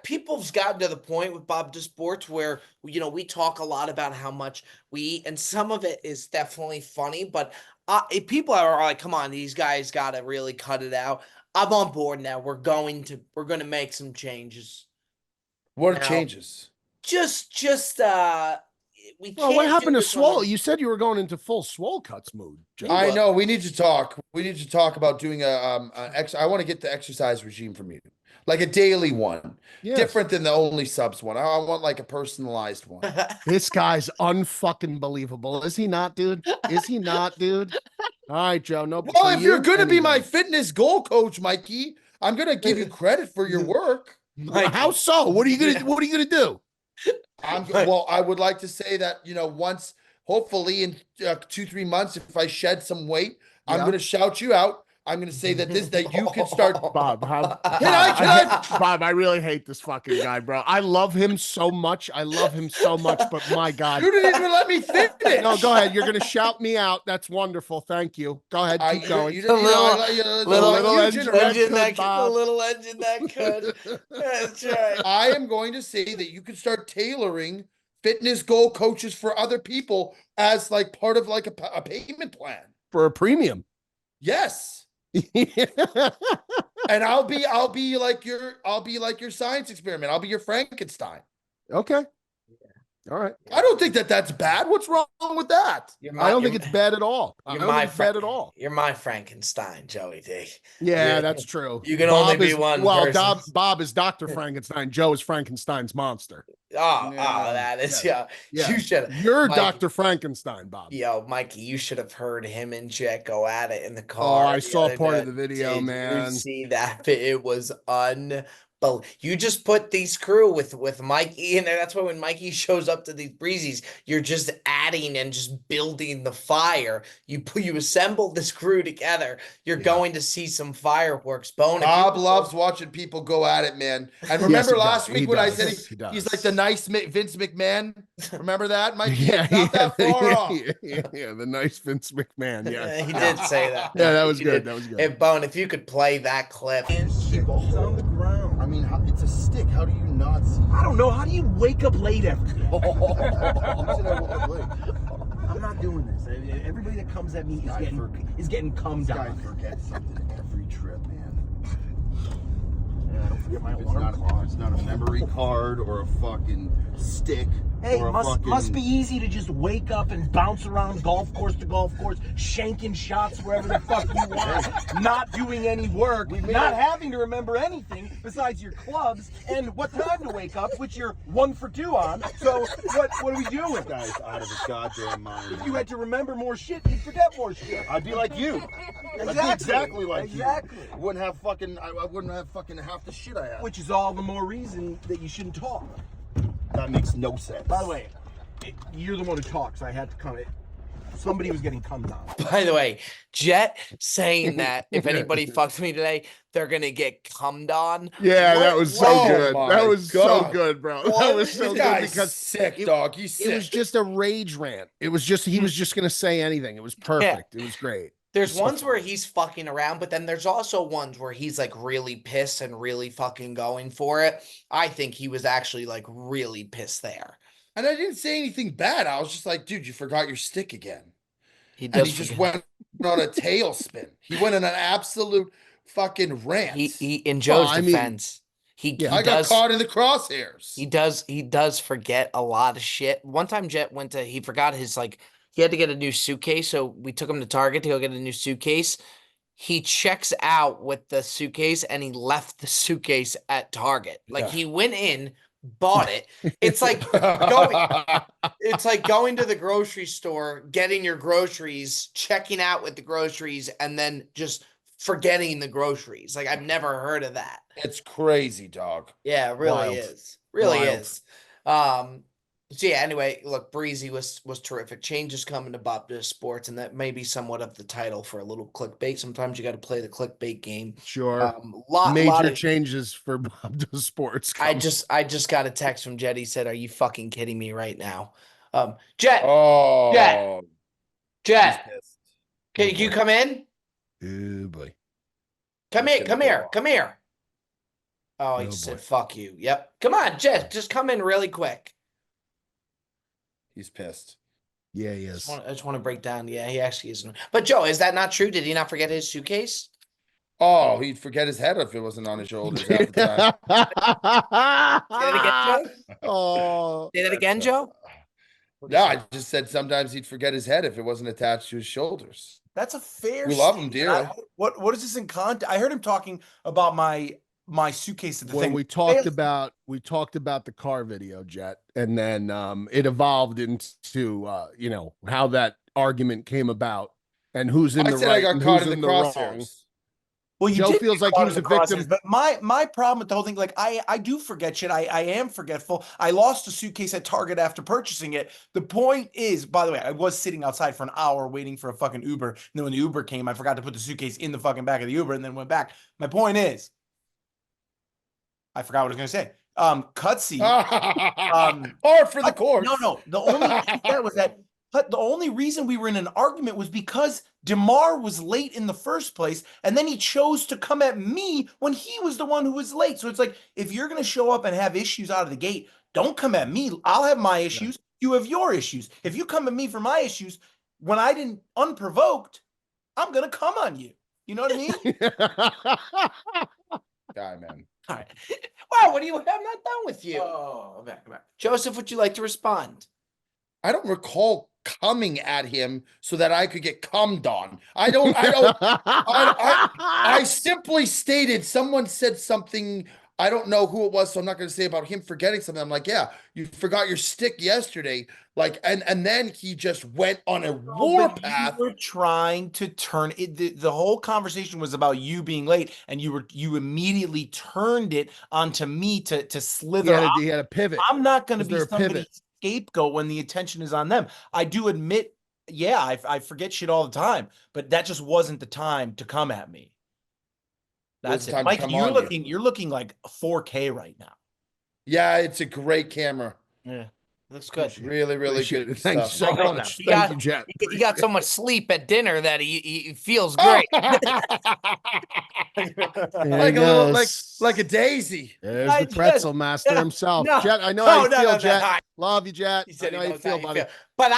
people's gotten to the point with Bob to Sports where we talk a lot about how much we eat, and some of it is definitely funny, but people are like, come on, these guys got to really cut it out. I'm on board now. We're going to make some changes. What Now, changes? We can't. Well, what happened do to this Swole? on You said you were going into full Swole cuts mood. Joe. I know. We need to talk. We need to talk about doing I want to get the exercise regime from you, like a daily one, Yes. different than the only subs one. I want like a personalized one. This guy's unfucking believable. Is he not, dude? Is he not, dude? All right, Joe. No. Well, if you're gonna be my fitness goal coach, Mikey, I'm gonna give you credit for your work. How so? What are you gonna do? Well, I would like to say that, once, hopefully in 2-3 months, if I shed some weight, I'm going to shout you out. I'm going to say that you can start. Bob, Can I? Bob, I really hate this fucking guy, bro. I love him so much. But my God. You didn't even let me finish. No, go ahead. You're going to shout me out. That's wonderful. Thank you. Go ahead. Keep going. The little engine that could. That's right. I am going to say that you can start tailoring fitness goal coaches for other people as like part of like a payment plan. For a premium. Yes. And I'll be like your science experiment. I'll be your Frankenstein. Okay. All right. I don't think that's bad. What's wrong with that? I don't think it's bad at all. Bad at all. You're my Frankenstein, Joey D. Yeah, that's true. You can only be one person. Bob is Dr. Frankenstein. Joe is Frankenstein's monster. That is yeah. You should. You're Dr. Frankenstein, Bob. Yo, Mikey, you should have heard him and Jet go at it in the car. Oh, I saw part of the video, man. You see that? It was you just put these crew with Mikey in there. That's why when Mikey shows up to these breezies, you're just adding and just building the fire. You assemble this crew together. You're going to see some fireworks. Bob loves watching people go at it, man. And remember last week when I said he's like the nice Vince McMahon? Remember that, Mikey? Yeah, not that far off. Yeah, the nice Vince McMahon. Yeah, he did say that. Yeah, that was good. That was good. Hey, Bone, if you could play that clip. It's on the ground. I mean, it's a stick. How do you not see? I don't know. How do you wake up late every day? I'm not doing this. Everybody that comes at me is getting cummed on. Guy forgets something every trip, man. Yeah, I don't forget my alarm clock. It's not a memory card or a fucking stick. Hey, must be easy to just wake up and bounce around golf course to golf course, shanking shots wherever the fuck you want, not doing any work, not having to remember anything besides your clubs and what time to wake up, which you're 1 for 2 on. So what are we doing? This guy's out of his goddamn mind. If you had to remember more shit, you'd forget more shit. I'd be like you. Exactly. I'd be exactly like you. I wouldn't have fucking half the shit I have. Which is all the more reason that you shouldn't talk. That makes no sense. By the way, you're the one who talks. I had to come in. Somebody was getting cummed on. By the way, Jet saying that if anybody fucks me today, they're gonna get cummed on. Yeah, that was so good. That was so good, bro. That was so good because sick, dog. He's sick. It was just a rage rant. It was just he was just gonna say anything. It was perfect. It was great. There's So ones where funny. he's fucking around, but then there's also ones where he's like really pissed and really fucking going for it. I think he was actually like really pissed there. And I didn't say anything bad. I was just like, dude, you forgot your stick again. He And does he just forget. went on a tailspin. He went on an absolute fucking rant. He in Well, Joe's I mean, defense, he yeah. he I got does caught in the crosshairs. he does forget a lot of shit. One time Jet he forgot his like he had to get a new suitcase, so we took him to Target to go get a new suitcase. He checks out with the suitcase and he left the suitcase at Target. Like Yeah. he went in, bought it. It's like going it's like going to the grocery store, getting your groceries, checking out with the groceries, and then just forgetting the groceries. Like I've never heard of that. It's crazy, dog. Yeah, it really Wild. is. Really Wild. is. So yeah, anyway, look, Breezy was terrific. Change is coming to Bob to Sports, and that may be somewhat of the title for a little clickbait. Sometimes you got to play the clickbait game. Sure. Lot Major of changes for Bob Does Sports. I just got a text from Jet. He said, "Are you fucking kidding me right now?" Jet, Oh, Jet, he's pissed. can you come in? Oh boy. Come He's here, gonna come go here, off. come here. Oh, he Oh, said, boy. "Fuck you." Yep. Come on, Jet, just come in really quick. He's pissed. Yeah, he is. I just want to break down. Yeah, he actually isn't. But Joe, is that not true? Did he not forget his suitcase? Oh, he'd forget his head if it wasn't on his shoulders half the time. Say that again, Joe. Oh, Say that again, Joe. Yeah, I just said sometimes he'd forget his head if it wasn't attached to his shoulders. That's a fair. We love him statement. dearly. What is this in context? I heard him talking about my suitcase at the when thing. we talked about the car video, Jet, and then it evolved into how that argument came about and who's in I the said right I got and caught who's in the in the wrong. crosshairs. Well, you Joe did feels get like he caught was in a the victim. crosshairs, but my problem with the whole thing, like I do forget shit. I am forgetful. I lost a suitcase at Target after purchasing it. The point is, by the way, I was sitting outside for an hour waiting for a fucking Uber. And then when the Uber came, I forgot to put the suitcase in the fucking back of the Uber and then went back. My point is, I forgot what I was gonna say. Cutsy. Par for the course. No. The only thing there was that. But the only reason we were in an argument was because DeMar was late in the first place, and then he chose to come at me when he was the one who was late. So it's like, if you're going to show up and have issues out of the gate, don't come at me. I'll have my issues. You have your issues. If you come at me for my issues, when I didn't unprovoked, I'm going to come on you. You know what I mean? Guy, man. All right. Wow, what do you? I'm not done with you. Oh, I'm back. Joseph, would you like to respond? I don't recall coming at him so that I could get cummed on. I simply stated someone said something. I don't know who it was, so I'm not going to say about him forgetting something. I'm like, yeah, you forgot your stick yesterday. Like, and then he just went on a warpath. You were trying to turn it. The whole conversation was about you being late, and you immediately turned it onto me to slither. He had a pivot. I'm not going to be there a somebody's pivot? scapegoat when the attention is on them. I do admit, yeah, I forget shit all the time, but that just wasn't the time to come at me. That's it. Mike, you're looking like 4K right now. Yeah, it's a great camera. Yeah, looks good. Really, really Appreciate good it. Thanks stuff. so much. He Thank got- you, Jet. He got so much sleep at dinner that he feels great. Like a little, like a daisy. There's I the pretzel just- master himself. no, Jet, I know how you no, feel, no, Jet. no. Love you, Jet. He I said know he how you knows feel, buddy. But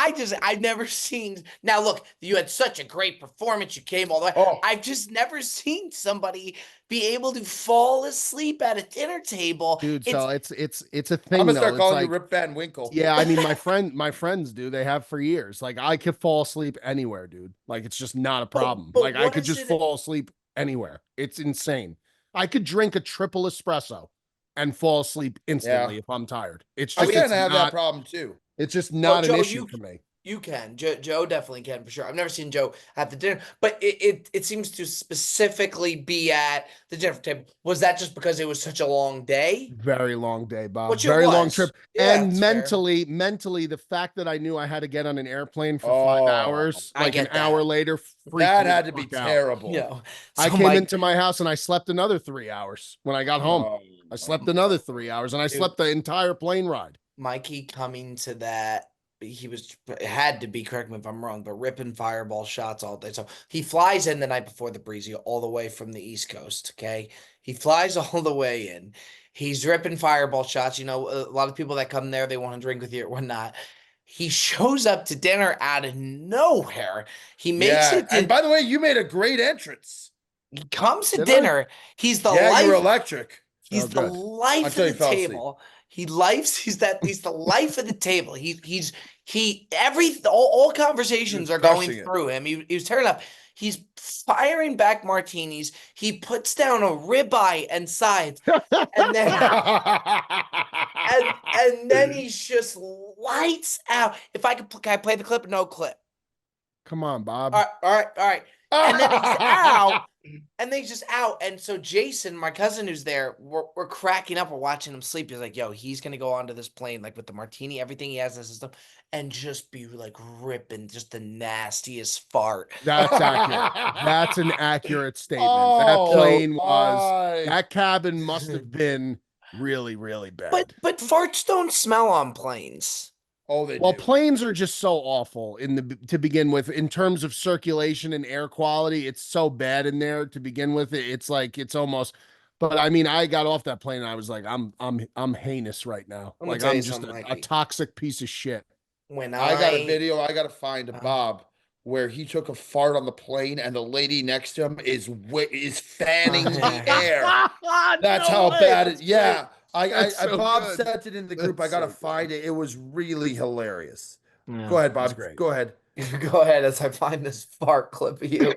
I've never seen. Now look, you had such a great performance. You came all the way. Oh. I've just never seen somebody be able to fall asleep at a dinner table. Dude, so it's a thing. I'm gonna though. start It's calling like, you Rip Van Winkle. yeah, I mean, my friends do. They have for years. Like, I could fall asleep anywhere, dude. Like, it's just not a problem. but Like, I what could is just it- fall asleep anywhere. It's insane. I could drink a triple espresso and fall asleep instantly if I'm tired. It's I just kind it's of have that not, problem too. it's just not Joe, an issue for me. You can. Joe definitely can for sure. I've never seen Joe at the dinner, but it seems to specifically be at the dinner table. Was that just because it was such a long day? Very long day, Bob. Which it Very long was. trip. Yeah, And that's fair. mentally, the fact that I knew I had to get on an airplane for 5 Oh, hours, I like an get that. hour later, freaked That me had the to be fuck out. terrible. No. I So came Mike- into my house and I slept another 3 hours when I got home. Oh, I slept another 3 hours and I Dude. slept the entire plane ride. Mikey coming to that had to be, correct me if I'm wrong, but ripping fireball shots all day. So he flies in the night before the breezy all the way from the East Coast. Okay. He flies all the way in. He's ripping fireball shots. You know, a lot of people that come there, they want to drink with you or whatnot. He shows up to dinner out of nowhere. He makes it and by the way, you made a great entrance. He comes to dinner. He's the you were electric. He's the life of the table. He's the life of the table. All conversations are going through him. He was turning up. He's firing back martinis. He puts down a ribeye and sides, and then and then he's just lights out. If I could, can I play the clip? No clip. Come on, Bob. All right. And then he's out. And then he's just out. And so Jason, my cousin who's there, we're cracking up. We're watching him sleep. He's like, yo, he's going to go onto this plane, like with the martini, everything he has in the system, and just be like ripping just the nastiest fart. That's accurate. That's an accurate statement. That cabin must have been really, really bad. But farts don't smell on planes. Oh, planes are just so awful to begin with in terms of circulation and air quality. It's so bad in there to begin with. It's like it's almost. But I mean, I got off that plane and I was like, I'm heinous right now. I'm just a toxic piece of shit. When I got a video, I got to find Bob where he took a fart on the plane and the lady next to him is fanning the air. That's how bad it. Yeah. Bob sent it in the group. I gotta find it. It was really hilarious. Yeah, go ahead, Bob. Go ahead. Go ahead as I find this fart clip of you.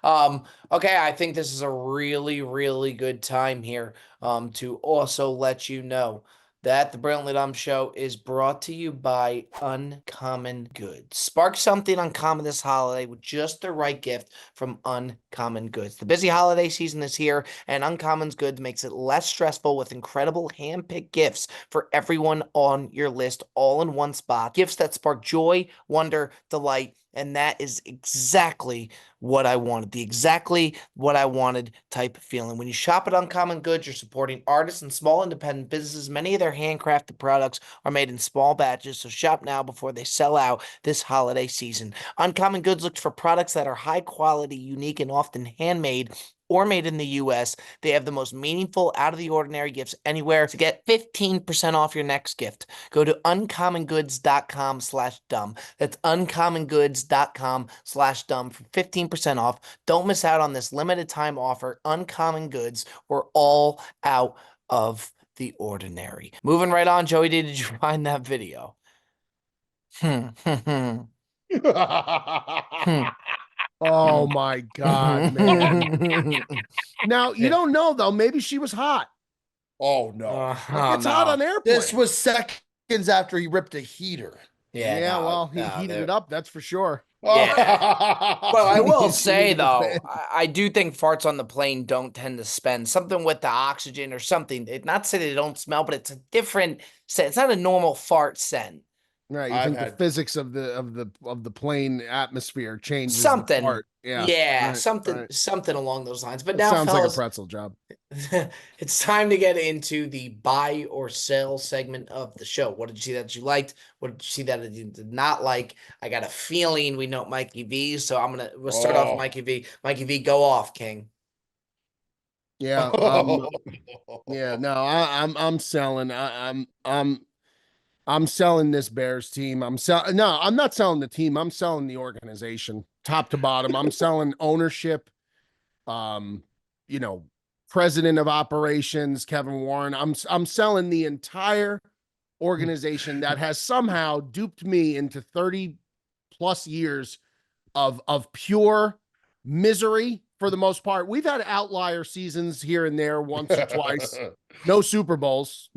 Okay, I think this is a really, really good time here to also let you know that the Brilliantly Dumb Show is brought to you by Uncommon Goods. Spark something uncommon this holiday with just the right gift from Uncommon Goods. The busy holiday season is here, and Uncommon Goods makes it less stressful with incredible hand-picked gifts for everyone on your list, all in one spot. Gifts that spark joy, wonder, delight, and that is exactly what I wanted. Exactly what I wanted type of feeling. When you shop at Uncommon Goods, you're supporting artists and small independent businesses. Many of their handcrafted products are made in small batches, so shop now before they sell out this holiday season. Uncommon Goods looks for products that are high quality, unique, and often handmade or made in the U.S. They have the most meaningful, out-of-the-ordinary gifts anywhere. To get 15% off your next gift, go to uncommongoods.com/dumb. That's uncommongoods.com/dumb for 15% off. Don't miss out on this limited time offer. Uncommon Goods, or all out of the ordinary. Moving right on, Joey D, did you find that video? Oh my God, man. Now, you don't know though. Maybe she was hot. Oh no. It's hot on airplane. This was seconds after he ripped a heater. Yeah, he heated it up, that's for sure. Yeah. Well, I will say though, I do think farts on the plane don't tend to spend something with the oxygen or something. Not to say they don't smell, but it's a different scent. It's not a normal fart scent. Right, you think the physics of the plane atmosphere changes something. Yeah, right, something along those lines. But now, sounds fellas, like a pretzel job. It's time to get into the buy or sell segment of the show. What did you see that you liked? What did you see that you did not like? I got a feeling we know Mikey V, so we'll start off with Mikey V. Mikey V, go off, King. Yeah, no, I'm selling. I'm selling this Bears team. I'm not selling the team. I'm selling the organization, top to bottom. I'm selling ownership. President of operations, Kevin Warren. I'm selling the entire organization that has somehow duped me into 30 plus years of pure misery for the most part. We've had outlier seasons here and there once or twice. No Super Bowls.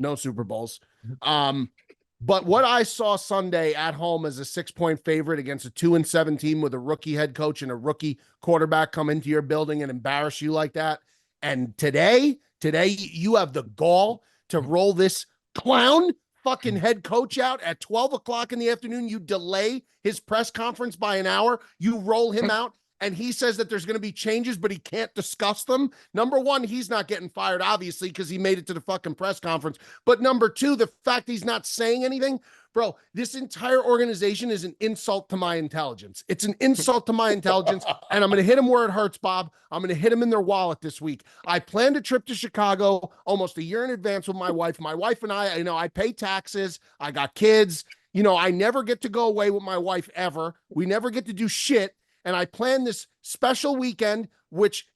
But what I saw Sunday at home as a 6-point favorite against a 2-7 team with a rookie head coach and a rookie quarterback come into your building and embarrass you like that. And today you have the gall to roll this clown fucking head coach out at 12 o'clock in the afternoon. You delay his press conference by an hour. You roll him out and he says that there's going to be changes, but he can't discuss them. Number one, he's not getting fired, obviously, because he made it to the fucking press conference. But number two, the fact he's not saying anything, bro, this entire organization is an insult to my intelligence. It's an insult to my intelligence, and I'm going to hit him where it hurts, Bob. I'm going to hit him in their wallet this week. I planned a trip to Chicago almost a year in advance with my wife. My wife and I, I pay taxes. I got kids. I never get to go away with my wife ever. We never get to do shit. And I planned this special weekend, which,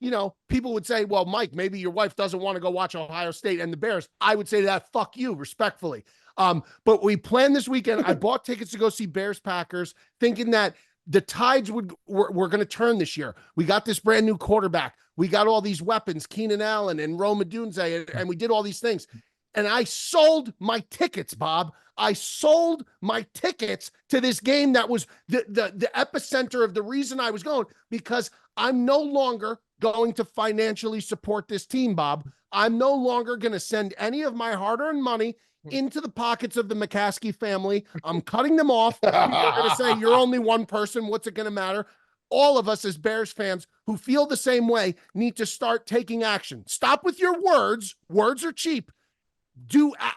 people would say, well, Mike, maybe your wife doesn't want to go watch Ohio State and the Bears. I would say to that, fuck you, respectfully. But we planned this weekend. I bought tickets to go see Bears Packers, thinking that the tides were going to turn this year. We got this brand new quarterback. We got all these weapons, Keenan Allen and Rome Odunze, and we did all these things. And I sold my tickets, Bob. I sold my tickets to this game that was the epicenter of the reason I was going, because I'm no longer going to financially support this team, Bob. I'm no longer going to send any of my hard-earned money into the pockets of the McCaskey family. I'm cutting them off. People are going to say, you're only one person. What's it going to matter? All of us as Bears fans who feel the same way need to start taking action. Stop with your words. Words are cheap.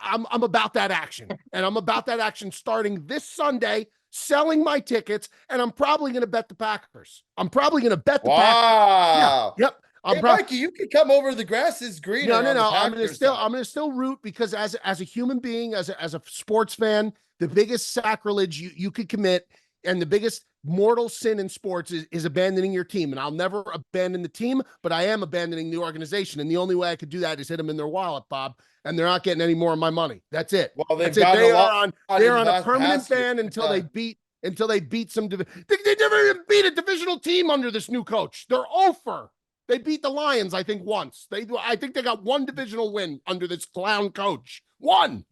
I'm about that action, and I'm about that action starting this Sunday, selling my tickets, and I'm probably going to bet the Packers. I'm probably going to bet the Packers. Wow. Yeah, yep. Hey, Mikey, you can come over. The grass is greener. No. I'm going to still root, because as a human being, as a sports fan, the biggest sacrilege you could commit, and the biggest mortal sin in sports is abandoning your team. And I'll never abandon the team, but I am abandoning the organization. And the only way I could do that is hit them in their wallet, Bob. And they're not getting any more of my money. That's it. Well, That's it. They're on a permanent ban until they beat some. They never even beat a divisional team under this new coach. They're over. They beat the Lions, I think, once. I think they got one divisional win under this clown coach. One.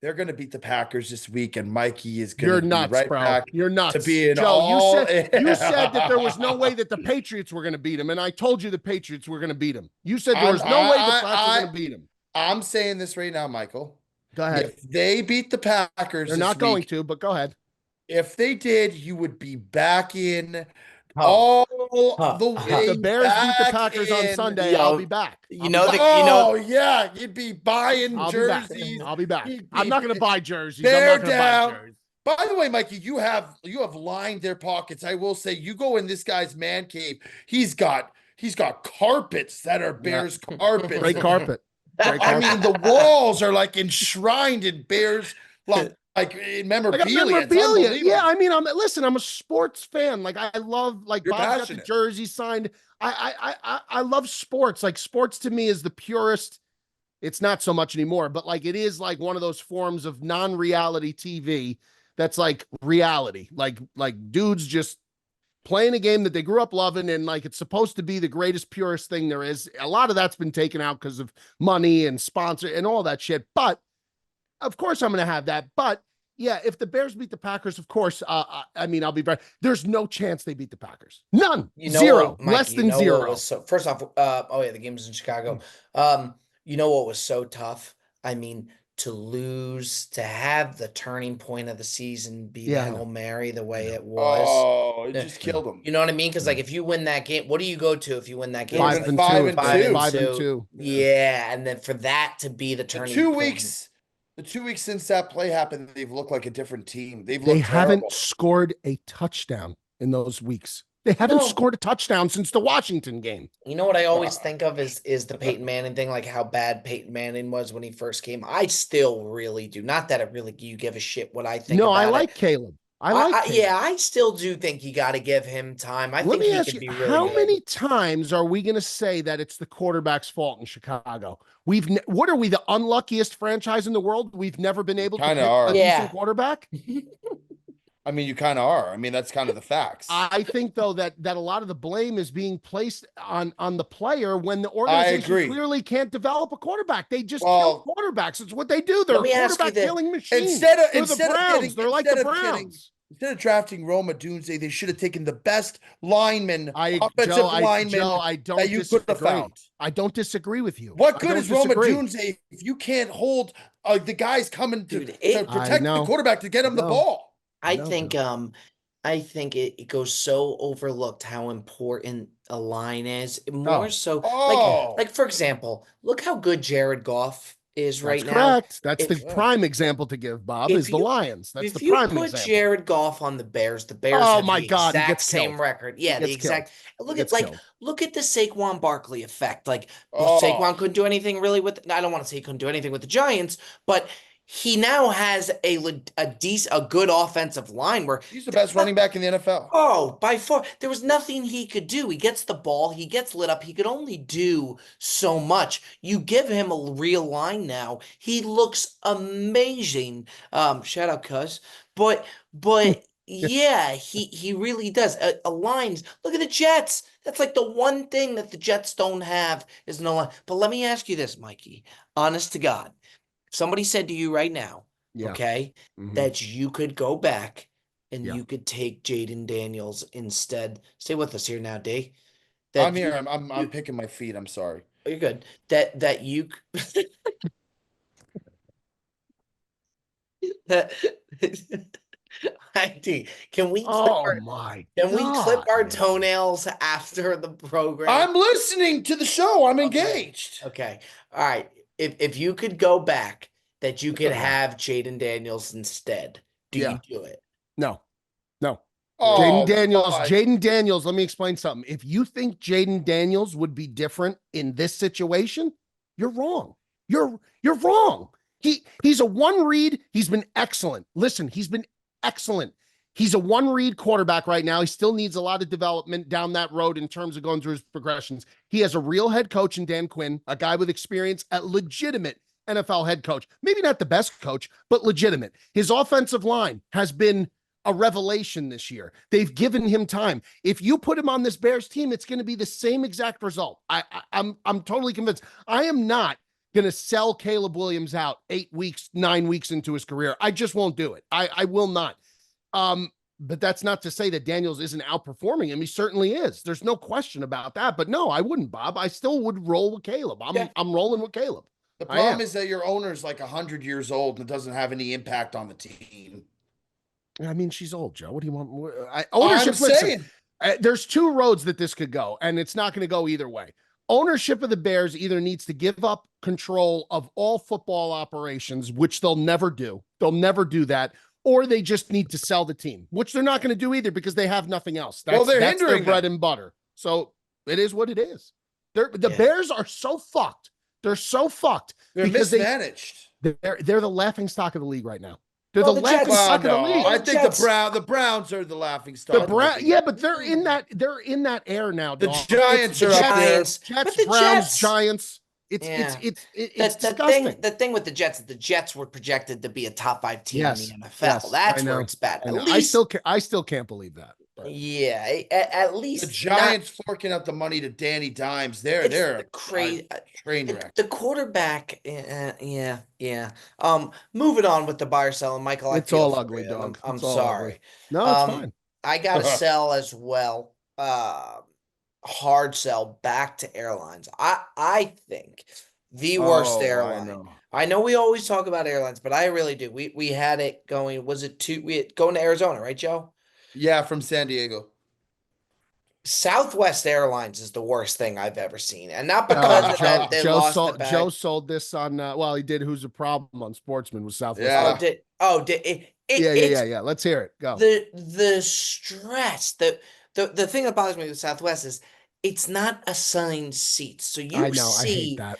They're going to beat the Packers this week, and Mikey is going to be nuts, right bro. back. You're nuts. To be in Joe, you said that there was no way that the Patriots were going to beat him, and I told you the Patriots were going to beat him. You said there was no way the Patriots were going to beat him. I'm saying this right now, Michael. Go ahead. If they beat the Packers, they're not going to, but go ahead. If they did, you would be back in all the way. If the Bears beat the Packers on Sunday, I'll be back. Yeah, you'd be buying jerseys. I'll be back. I'm not going to buy jerseys. Beardown. By the way, Mikey, you have lined their pockets. I will say, you go in this guy's man cave. He's got carpets that are Bears carpets. Great carpet. I mean, the walls are like enshrined in Bears, like in memorabilia. Yeah, I mean, I'm a sports fan. Like, I love, like, Bob got the jersey signed. I love sports. Like, sports to me is the purest. It's not so much anymore, but like, it is like one of those forms of non-reality TV that's like reality. Like dudes just playing a game that they grew up loving, and like, it's supposed to be the greatest, purest thing there is. A lot of that's been taken out because of money and sponsor and all that shit. But of course I'm going to have that. But yeah, if the Bears beat the Packers, of course, I mean, I'll be very, there's no chance they beat the Packers. None. Zero. Mikey, less than zero. First off, the game was in Chicago. You know what was so tough? I mean, to lose, to have the turning point of the season be Hail Mary the way it was. Oh, it just killed them. You know what I mean? Because like, if you win that game, what do you go to if you win that game? 5-2. Yeah, and then for that to be the turning point. The 2 weeks since that play happened, they've looked like a different team. They haven't scored a touchdown in those weeks. They haven't scored a touchdown since the Washington game. You know what I always think of is the Peyton Manning thing, like how bad Peyton Manning was when he first came. I still really do. Not that you give a shit what I think. No, I like Caleb. I still do think you got to give him time. Let me ask you, how many times are we going to say that it's the quarterback's fault in Chicago? What are we, the unluckiest franchise in the world? We've never been able to pick a decent quarterback. I mean, you kind of are. I mean, that's kind of the facts. I think, though, that a lot of the blame is being placed on the player when the organization clearly can't develop a quarterback. They just kill quarterbacks. It's what they do. They're a quarterback killing machine. Instead of the Browns. Instead of drafting Rome Odunze, they should have taken the best lineman, offensive lineman that you could have found. I don't disagree with you. What good is Rome Odunze if you can't hold the guys coming to protect the quarterback to get him the ball? I think I think it goes so overlooked how important a line is. More Oh, so, Oh, like for example, look how good Jared Goff is that's right now. correct. That's the If yeah. prime example to give, Bob, if is the you Lions. That's the if you prime put example. Jared Goff on the Bears Oh have my the God, he exact gets same killed. record. He Yeah, the gets killed. exact. He Look at gets killed. look at the Saquon Barkley effect. Like, well, Oh, Saquon couldn't do anything really with. I don't want to say he couldn't do anything with the Giants, but he now has a good offensive line where he's the best running back in the NFL. oh, by far. There was nothing he could do. He gets the ball, he gets lit up. He could only do so much. You give him a real line now. He looks amazing. Shout out Cuz. But yeah, he really does. A lines. Look at the Jets. That's like the one thing that the Jets don't have is no line. But let me ask you this, Mikey. Honest to God. If somebody said to you right now, Yeah. okay, Mhm. that you could go back and Yeah. you could take Jaden Daniels instead. Stay with us here now, D. That I'm here. I'm you picking my feet. I'm sorry. you're good. That you that ID. Oh my Can we clip God, our man. toenails after the program? I'm listening to the show. I'm Okay. engaged. Okay. All right. If you could go back, that you could Yeah. have Jaden Daniels instead, do you Yeah. do it? No. No. Oh my! Jaden Daniels, let me explain something. If you think Jaden Daniels would be different in this situation, you're wrong. You're wrong. He's a one read. He's been excellent. Listen, he's been excellent. He's a one read quarterback right now. He still needs a lot of development down that road in terms of going through his progressions. He has a real head coach in Dan Quinn, a guy with experience at legitimate NFL head coach. Maybe not the best coach, but legitimate. His offensive line has been a revelation this year. They've given him time. If you put him on this Bears team, it's going to be the same exact result. I'm totally convinced. I am not going to sell Caleb Williams out 8 weeks, 9 weeks into his career. I just won't do it. I will not. But that's not to say that Daniels isn't outperforming him. He certainly is. There's no question about that. But no, I wouldn't, Bob. I still would roll with Caleb. I'm rolling with Caleb. The problem is that your owner's like 100 years old and doesn't have any impact on the team. I mean, she's old, Joe. What do you want? I'm saying. There's two roads that this could go, and it's not going to go either way. Ownership of the Bears either needs to give up control of all football operations, which they'll never do. They'll never do that. Or they just need to sell the team, which they're not going to do either because they have nothing else. That's their bread and butter. So it is what it is. The Bears are so fucked. They're so fucked. They're mismanaged. They're the laughing stock of the league right now. They're the laughing stock of the league. I think the Browns are the laughing stock. Yeah, but they're in that air now. The Giants are up there. Jets, Browns, Giants. It's disgusting. The thing with the Jets were projected to be a top 5 team in the NFL. Yes, That's where it's bad. At least I still can't believe that. But. Yeah, at least the Giants forking out the money to Danny Dimes. They're crazy train wreck. The quarterback, yeah. Moving on with the buy or sell, and Michael, it's all ugly, dog. I'm sorry. Ugly. No, it's fine. I got to sell as well. Hard sell back to airlines. I think the worst airline. I know we always talk about airlines, but I really do. We had it going. Was it going to Arizona, right, Joe? Yeah, from San Diego. Southwest Airlines is the worst thing I've ever seen, and not because of that they lost the bag. Joe sold this on. He did. Who's a problem on Sportsman with Southwest? Yeah. Yeah. Let's hear it. Go. The stress. The thing that bothers me with Southwest is it's not assigned seats. So I hate that.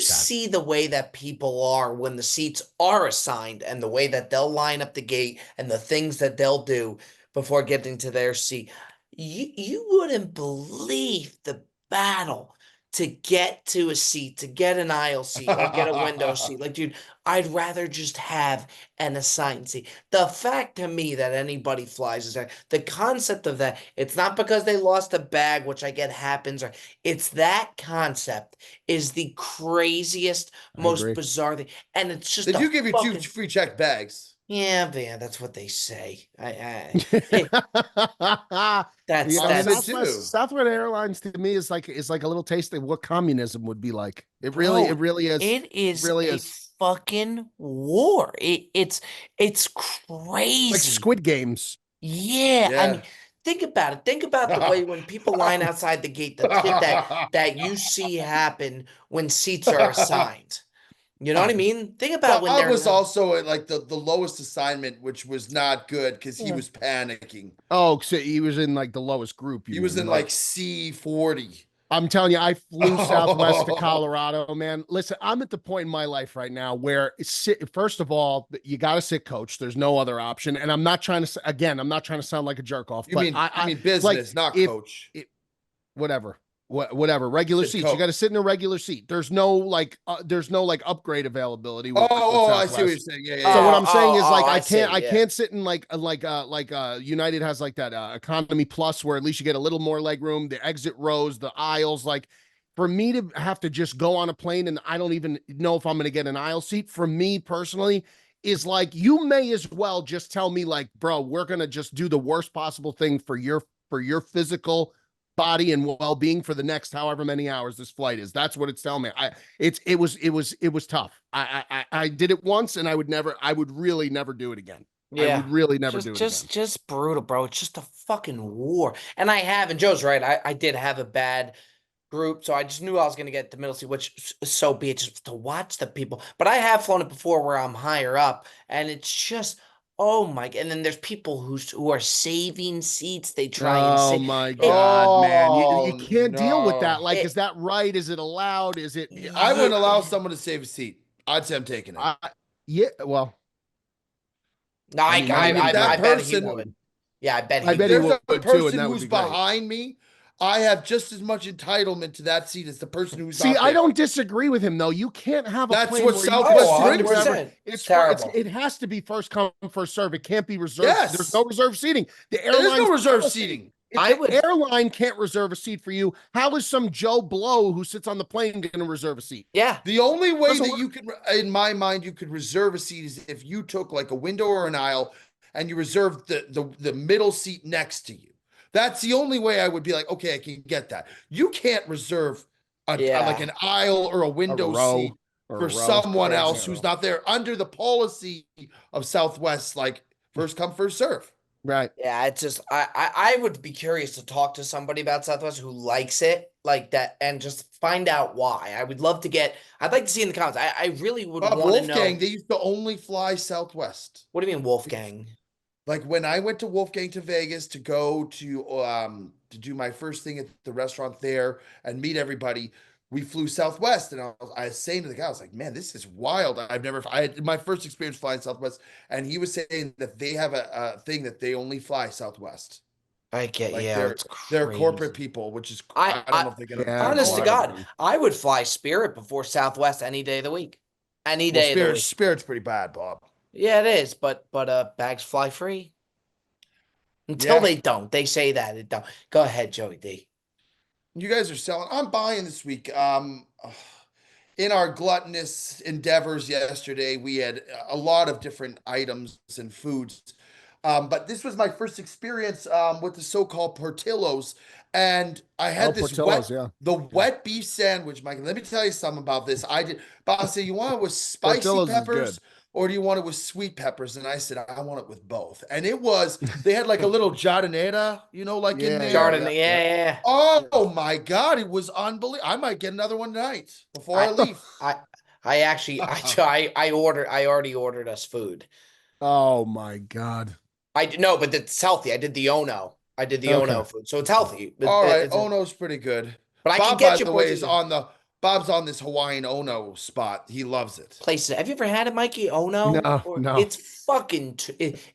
See the way that people are when the seats are assigned, and the way that they'll line up the gate and the things that they'll do before getting to their seat. You wouldn't believe the battle to get to a seat, to get an aisle seat or get a window seat. Like, dude, I'd rather just have an assigned seat. The fact to me that anybody flies is that the concept of that, it's not because they lost a bag, which I get happens, or it's that concept is the craziest, most bizarre thing. And it's just they do give you 2 free checked bags. Yeah, that's what they say. Southwest Airlines to me is like a little taste of what communism would be like. It really is. It is really a fucking war. It's crazy. Like Squid Games. Yeah, I mean, Yeah. think about it. Think about the way when people line outside the gate, the shit that you see happen when seats are assigned. You know what I mean? Think about when Bob they're was not. also at like the lowest assignment, which was not good because he Yeah. was panicking. Oh, so he was in like the lowest group, you He was mean? in like C40. I'm telling you, I flew Southwest to Oh, Colorado, man. Listen, I'm at the point in my life right now where first of all, you got to sit coach. There's no other option. And I'm not trying to, again, I'm not trying to sound like a jerk off, but you mean like, business, not if coach. it, whatever, whatever, regular Said seats, you got to coach. sit in a regular seat. There's no like upgrade availability Oh, with I see what you're Southwest. saying. Yeah, So what yeah, I'm saying is like I see. I Yeah, can't sit in United has like that economy plus where at least you get a little more leg room, the exit rows, the aisles. Like for me to have to just go on a plane and I don't even know if I'm going to get an aisle seat, for me personally, is like you may as well just tell me like, bro, we're going to just do the worst possible thing for your physical body and well-being for the next however many hours this flight is. That's what it's telling me. It was tough. I did it once and I would really never do it again. I yeah. would really never Just, do it again. just, just brutal, bro. It's just a fucking war. And I have, and Joe's right. I did have a bad group, so I just knew I was gonna get the middle seat, which so be it. Just to watch the people, but I have flown it before where I'm higher up, and it's just oh my. And then there's people who are saving seats. They try and Oh say my it. God, man. You Oh can't deal with that. no. Like, is it that right? Is it allowed? Is it I yeah, wouldn't allow someone to save a seat. I'd say I'm taking it. I yeah, well, no, I I, mean I that I, mean, if would I, I that work. bet he person, would. Yeah, I bet I he if bet he would. there's a would too, and person that would who's be great. behind me, I have just as much entitlement to that seat as the person who's See, not I there. don't disagree with him though. You can't have a That's plane what where you can Oh, Southwest sit brings me. wherever. 100%. It's It's terrible. it has to be first come first serve. It can't be reserved. There's no Yes. reserved seating. The There's no airline's reserve policy. seating. If I the would. airline can't reserve a seat for you, how is some Joe Blow who sits on the plane going to reserve a seat? Yeah, The only way Doesn't that work. you could, in my mind, you could reserve a seat is if you took like a window or an aisle and you reserved the middle seat next to you. That's the only way I would be like, okay, I can get that. You can't reserve like yeah. an aisle or a A window seat row or a for row. someone else Yeah. who's not there under the policy of Southwest, like first come, first serve. Right. Yeah, it's just I would be curious to talk to somebody about Southwest who likes it like that and just find out why. I would love to get. I'd like to see in the comments. I really would Bob want to Wolfgang, know. they used to only fly Southwest. What do you mean, Wolfgang? Like when I went to Wolfgang to Vegas to go to do my first thing at the restaurant there and meet everybody, we flew Southwest, and I was saying to the guy, I was like, "Man, this is wild. I had my first experience flying Southwest," and he was saying that they have a thing that they only fly Southwest, I get like yeah, it's they're corporate crazy. people, which is I I don't I know if they're gonna Yeah, turn honest to all God, whatever. I would fly Spirit before Southwest any day of the week. Any well, day of the week. Spirit's pretty bad, Bob. Yeah, it is, but bags fly free. Until Yeah, they don't. They say that it don't. Go ahead, Joey D. you guys are selling. I'm buying this week. In our gluttonous endeavors yesterday, we had a lot of different items and foods. But this was my first experience with the so-called Portillo's, and I Oh, had this Portillo's, yeah. wet beef sandwich, Mike. Let me tell you something about this. I did, but I said, you want it with spicy Portillo's is good. peppers or do you want it with sweet peppers? And I said, I want it with both. And it was, they had like a little jardinera, like in Yeah, there. Jordan, yeah. Oh my God, it was unbelievable. I might get another one tonight before I leave. I I actually I already ordered us food. Oh my God. I no, but it's healthy. I did the Ono. I did the Okay. Ono food, so it's healthy. All right, It's Ono's pretty good. but I can Bob, by get you the way, is portions. Bob's on this Hawaiian Ono spot. He loves it. Places. Have you ever had it, Mikey? Ono? No, Or no. it's fucking.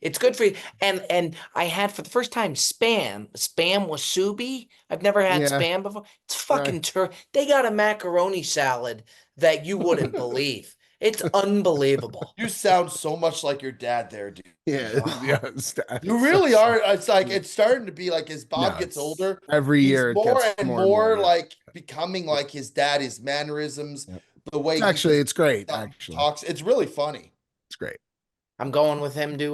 It's good for you. And I had for the first time spam wasubi. I've never had Yeah, spam before. It's right. fucking They got a macaroni salad that you wouldn't believe. It's unbelievable. You sound so much like your dad there, dude. Yeah, yeah. You really are. It's like it's starting to be like as No, Bob gets older, every he's year it more gets and more and more. more Yeah. like becoming like his dad, his mannerisms, Yep. the way Actually, he it's great. Actually, talks. It's really funny. it's great. I'm going with him to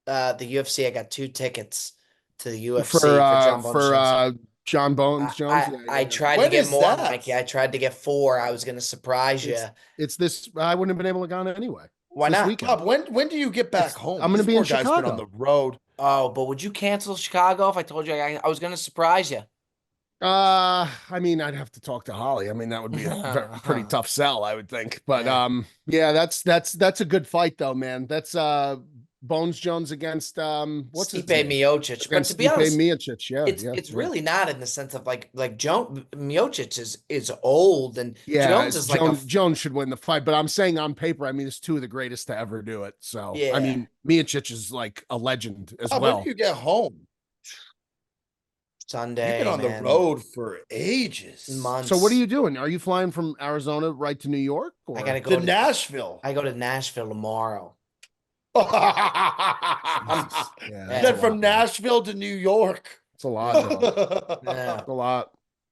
the UFC. I got 2 tickets to the UFC for John Bones Jones. John Bones Jones. Yeah, I yeah, tried to When get is more, that? Mikey. I tried to get 4. I was gonna surprise you. it's this. I wouldn't have been able to go anyway. Why this not? weekend. Bob, when do you get back home? I'm gonna This be poor in guy's been on Chicago. the road. Oh, but would you cancel Chicago if I told you I was going to surprise you? I mean, I'd have to talk to Holly. I mean, that would be a pretty tough sell, I would think. But yeah, that's a good fight though, man. That's Bones Jones against what's his Stipe name? Miocic. But Against to be Stipe honest, Miocic. Yeah, it's really not in the sense of like Miocic is old and yeah. Jones is like Jones should win the fight, but I'm saying on paper, I mean, it's two of the greatest to ever do it. So I yeah. mean, Miocic is like a legend as Bob, well. when do you get home? Sunday. You've been on the road for ages. Months. So what are you doing? Are you flying from Arizona right to New York? Or? I gotta go to Nashville. I go to Nashville tomorrow. Yeah, Then from Nashville to New York. it's a lot. Yeah. It's a lot.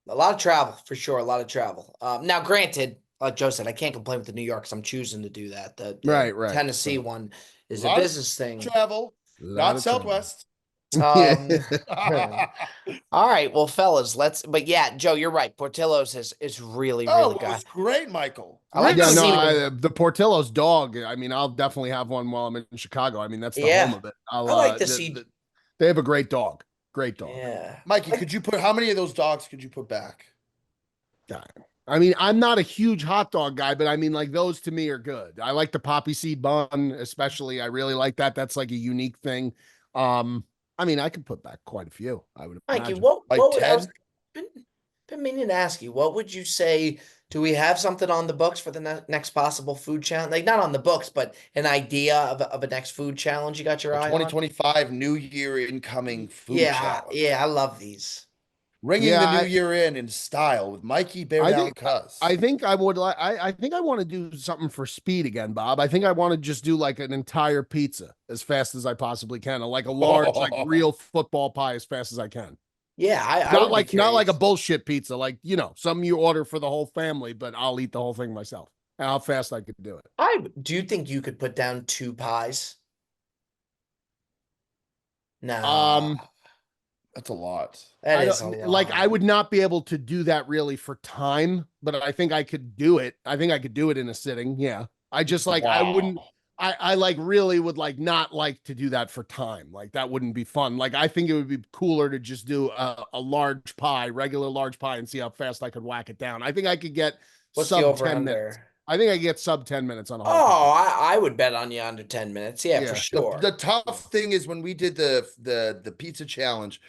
A lot of travel for sure. A lot of travel. Now, granted, like Joe said, I can't complain with the New York because I'm choosing to do that. The Right. Tennessee one is a business thing. Travel, not Southwest. All right, well, fellas, but yeah, Joe, you're right. Portillo's is really good. It's great, Michael. I like yeah, to see the Portillo's dog. I mean, I'll definitely have one while I'm in Chicago. I mean, that's the home of it. I like to see. They have a great dog. Great dog. Yeah, Mikey, could you put how many of those dogs could you put back? I mean, I'm not a huge hot dog guy, but I mean, like those to me are good. I like the poppy seed bun, especially. I really like that. That's like a unique thing. I mean, I could put back quite a few. I would Mikey, imagine. what would I 10? was been meaning to ask you? What would you say? Do we have something on the books for the next possible food challenge? Like not on the books, but an idea of a next food challenge you got your eye on? 2025 New Year incoming food challenge. Yeah, I love these. Ringing the new year in style with Mikey Beardown Cuss. I think I would like. I think I want to do something for speed again, Bob. I think I want to just do like an entire pizza as fast as I possibly can, like a large, like real football pie as fast as I can. Yeah, not like a bullshit pizza, like something you order for the whole family, but I'll eat the whole thing myself. And how fast I could do it. Do you think you could put down 2 pies? No. That's a lot. That is a lot. Like I would not be able to do that really for time, but I think I could do it. I think I could do it in a sitting. Yeah. I just like I wouldn't. I like really would like not like to do that for time. Like that wouldn't be fun. Like I think it would be cooler to just do a large pie, regular large pie, and see how fast I could whack it down. I think I could get sub 10 minutes. I think I get sub 10 minutes on a whole pie. I would bet on you under 10 minutes. Yeah, for sure. The tough thing is when we did the pizza challenge,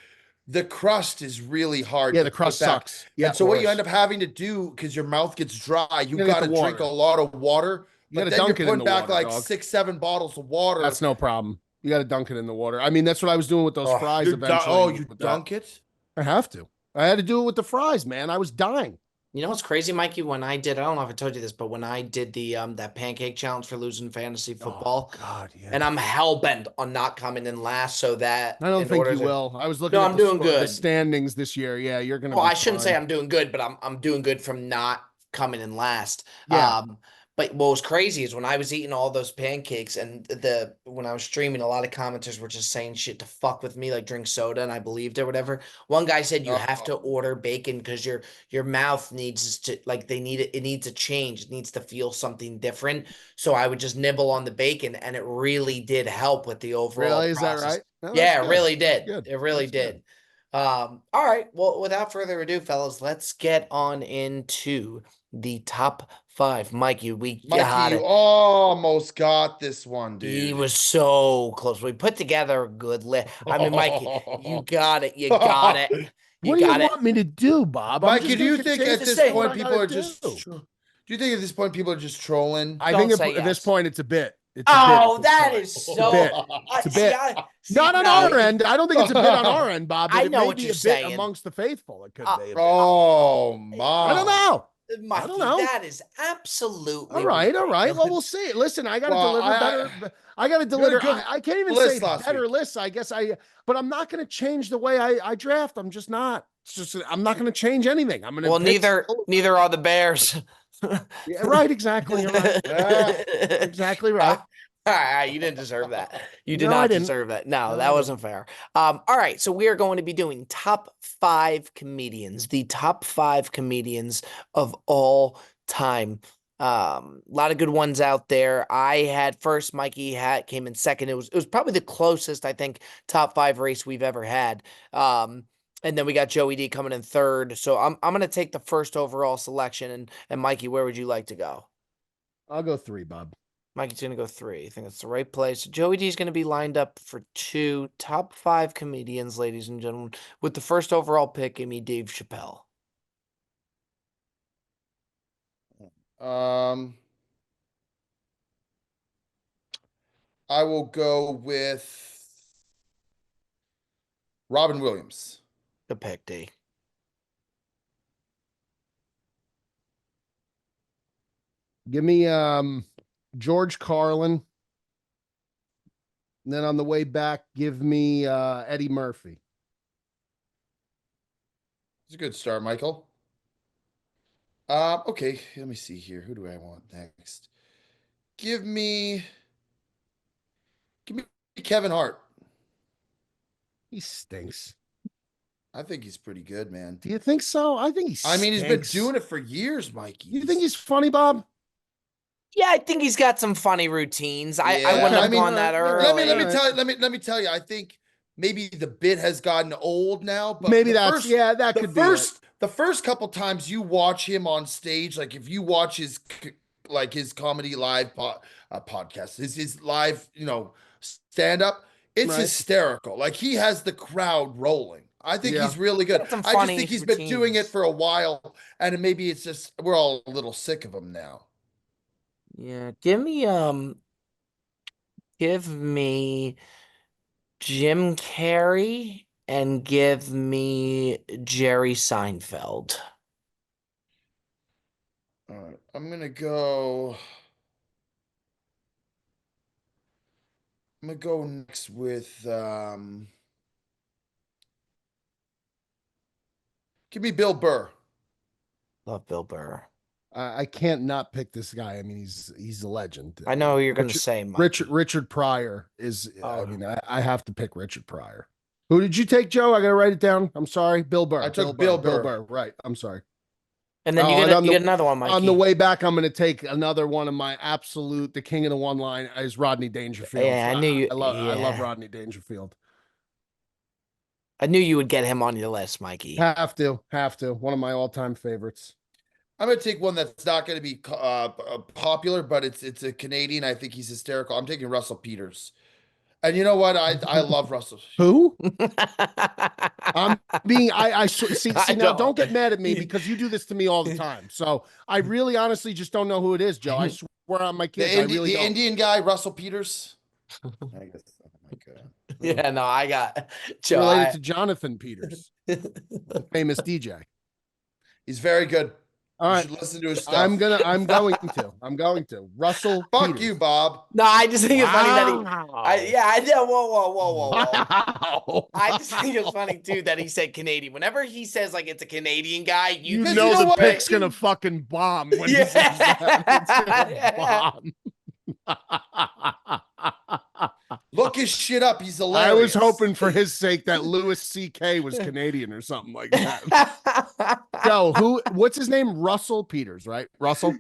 the crust is really hard. Yeah, the crust sucks. Yeah. And so what you end up having to do, because your mouth gets dry, you got to drink a lot of water. But then you're putting back like 6-7 bottles of water. That's no problem. You got to dunk it in the water. I mean, that's what I was doing with those fries eventually. You dunk it? I have to. I had to do it with the fries, man. I was dying. You know what's crazy, Mikey? When I don't know if I told you this, but when I did the that pancake challenge for losing fantasy football, and I'm hell-bent on not coming in last so that I don't think you will. I was looking at I'm doing good. The standings this year. Yeah, you're gonna I shouldn't say I'm doing good, but I'm doing good from not coming in last. Yeah. But what was crazy is when I was eating all those pancakes and when I was streaming, a lot of commenters were just saying shit to fuck with me, like drink soda, and I believed it or whatever. One guy said you have to order bacon because your mouth needs to it needs a change. It needs to feel something different. So I would just nibble on the bacon, and it really did help with the overall Really? Is process. that right? No, yeah, it really did. Good. It really did. All right. Well, without further ado, fellas, let's get on into the top 5. Mikey, got it. You almost got this one, dude. He was so close. We put together a good list. I mean, Mikey, you got it. You got it. What do you want me to do, Bob? Mikey, do you think at this point people are just? Do you think at this point people are just trolling? I think at this point it's a bit. That is so. It's a bit. Not on our end. I don't think it's a bit on our end, Bob. I know what you're saying. Amongst the faithful, it could be. Oh my! I don't know. Mikey, I don't know. That is absolutely all right. Well, we'll see. Listen, I got to deliver better. I got to deliver. I can't even say better lists. I guess but I'm not going to change the way I draft. I'm just not. It's just I'm not going to change anything. I'm going to. Well, neither are the Bears. Yeah, right. Exactly. Right. Yeah, exactly right. All right, you didn't deserve that. You did not deserve that. No, that wasn't fair. All right, so we are going to be doing top 5 comedians, the top 5 comedians of all time. A lot of good ones out there. I had first, Mikey came in second. It was probably the closest, I think, top 5 race we've ever had. And then we got Joey D coming in third. So I'm gonna take the first overall selection. And Mikey, where would you like to go? I'll go 3, Bob. Mikey's gonna go 3. I think that's the right place. Joey D is gonna be lined up for 2 top 5 comedians, ladies and gentlemen, with the first overall pick, give me Dave Chappelle. I will go with Robin Williams. Good pick, D. Give me George Carlin. And then on the way back, give me Eddie Murphy. It's a good start, Michael. Okay, let me see here. Who do I want next? Give me Kevin Hart. He stinks. I think he's pretty good, man. Do you think so? I think he's. I mean, he's been doing it for years, Mikey. You think he's funny, Bob? Yeah, I think he's got some funny routines. I wouldn't have gone that early. Let me tell you. I think maybe the bit has gotten old now, but maybe that could be the first couple times you watch him on stage, like if you watch his comedy live podcast, his live, stand up, it's hysterical. Like he has the crowd rolling. I think he's really good. I just think he's been doing it for a while, and maybe it's just we're all a little sick of him now. Yeah, give me Jim Carrey and give me Jerry Seinfeld. All right, I'm gonna go next with give me Bill Burr. Love Bill Burr. I can't not pick this guy. I mean, he's a legend. I know you're going to say Mikey. Richard Pryor is. I mean, I have to pick Richard Pryor. Who did you take, Joe? I got to write it down. I'm sorry, Bill Burr. I took Bill Burr. Right. I'm sorry. And then you get another one, Mikey. On the way back, I'm going to take another one of my absolute. The king of the one line is Rodney Dangerfield. Yeah, I knew you. I love Rodney Dangerfield. I knew you would get him on your list, Mikey. Have to. One of my all-time favorites. I'm going to take one that's not going to be popular, but it's a Canadian. I think he's hysterical. I'm taking Russell Peters. And you know what? I love Russell. Who? I see now don't get mad at me because you do this to me all the time. So I really honestly just don't know who it is, Joe. I swear on my kids. The Indian guy, Russell Peters. I guess, oh my God. Yeah, no, I got Joe. Related to Jonathan Peters, famous DJ. He's very good. All right, listen to his stuff. I'm going to. Russell. Fuck Peters. you, Bob. No, I just think it's funny that I know. Whoa. Wow. I just think it's funny too that he said Canadian. Whenever he says like it's a Canadian guy, you know the pick's gonna fucking bomb when he says that. It's gonna bomb. Look his shit up. He's hilarious. I was hoping for his sake that Louis C.K. was Canadian or something like that. Joe, what's his name? Russell Peters, right? Russell?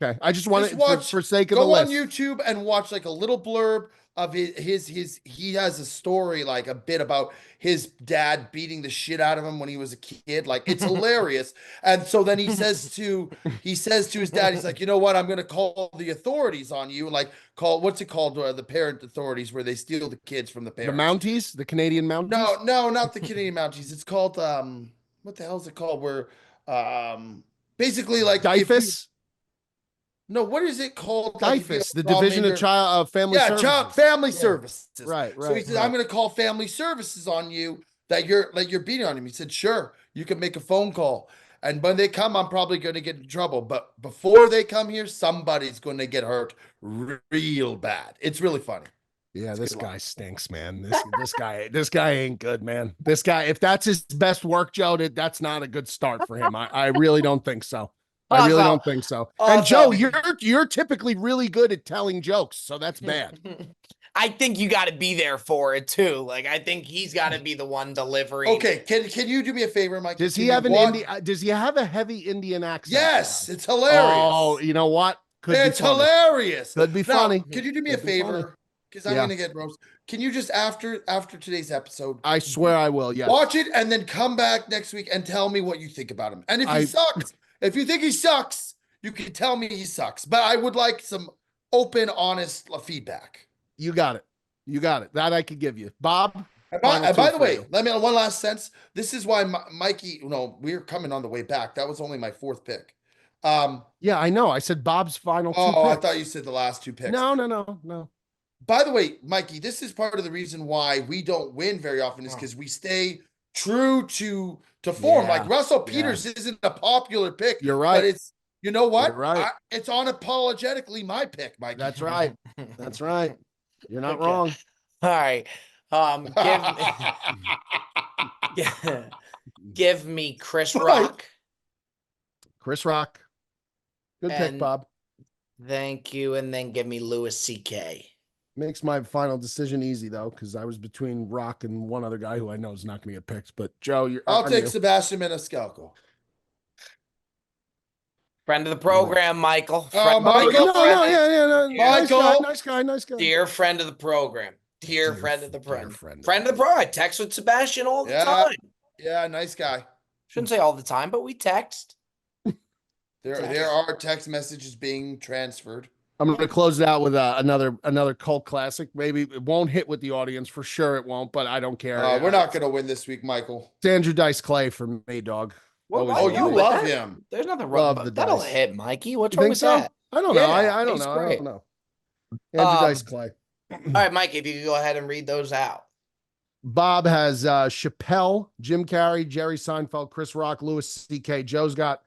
Okay. I just want to, for sake of the list. Go on YouTube and watch like a little blurb of his he has a story, like a bit about his dad beating the shit out of him when he was a kid. Like it's hilarious. And so then he says to his dad, he's like, you know what? I'm going to call the authorities on you. Like what's it called? The parent authorities where they steal the kids from the parents. The Mounties, the Canadian Mounties? No, not the Canadian Mounties. It's called, what the hell is it called? Where, basically like DIFUS? No, what is it called? DIFUS, the Division of Family Services. Family Services. Right. So he said, I'm going to call Family Services on you that you're beating on him. He said, sure, you can make a phone call. And when they come, I'm probably going to get in trouble. But before they come here, somebody's going to get hurt real bad. It's really funny. Yeah, this guy stinks, man. This guy ain't good, man. This guy, if that's his best work, Joe, that's not a good start for him. I really don't think so. I really don't think so. And Joe, you're typically really good at telling jokes, so that's bad. I think you got to be there for it too. Like I think he's got to be the one delivering. Okay, can you do me a favor, Mike? Does he have a heavy Indian accent? Yes, it's hilarious. Oh, you know what? It's hilarious. Could be funny. Could you do me a favor? Because I'm gonna get roast. Can you just after today's episode? I swear I will. Yes. Watch it and then come back next week and tell me what you think about him. And if he sucks, if you think he sucks, you can tell me he sucks. But I would like some open, honest feedback. You got it. You got it. That I could give you, Bob. And by the way, let me one last sense. This is why Mikey. We're coming on the way back. That was only my 4th pick. Yeah, I know. I said Bob's final 2 picks. I thought you said the last 2 picks. No. By the way, Mikey, this is part of the reason why we don't win very often is because we stay true to form. Yeah. Like Russell Peters isn't a popular pick. You're right. But it's, you know what? You're right. It's unapologetically my pick, Mikey. That's right. That's right. You're not wrong. All right. Give me Chris Rock. Chris Rock. Good pick, Bob. Thank you. And then give me Louis C.K. Makes my final decision easy, though, because I was between Rock and one other guy who I know is not going to get picked. But, Joe, I'll take Sebastian Maniscalco. Friend of the program, Michael. Michael. Michael. Nice guy. Dear friend of the program. Dear friend of the program. Friend of the program. I text with Sebastian all the time. Yeah, nice guy. Shouldn't say all the time, but we text. There are text messages being transferred. I'm going to close it out with another cult classic. Maybe it won't hit with the audience for sure. It won't, but I don't care. We're not going to win this week, Michael. It's Andrew Dice Clay for me, dog. Well, you love him. There's nothing wrong with that. That'll hit, Mikey. What's wrong with that? I don't know. I don't know. I don't know. Andrew Dice Clay. All right, Mikey, if you could go ahead and read those out. Bob has Chappelle, Jim Carrey, Jerry Seinfeld, Chris Rock, Louis C.K. Joe's got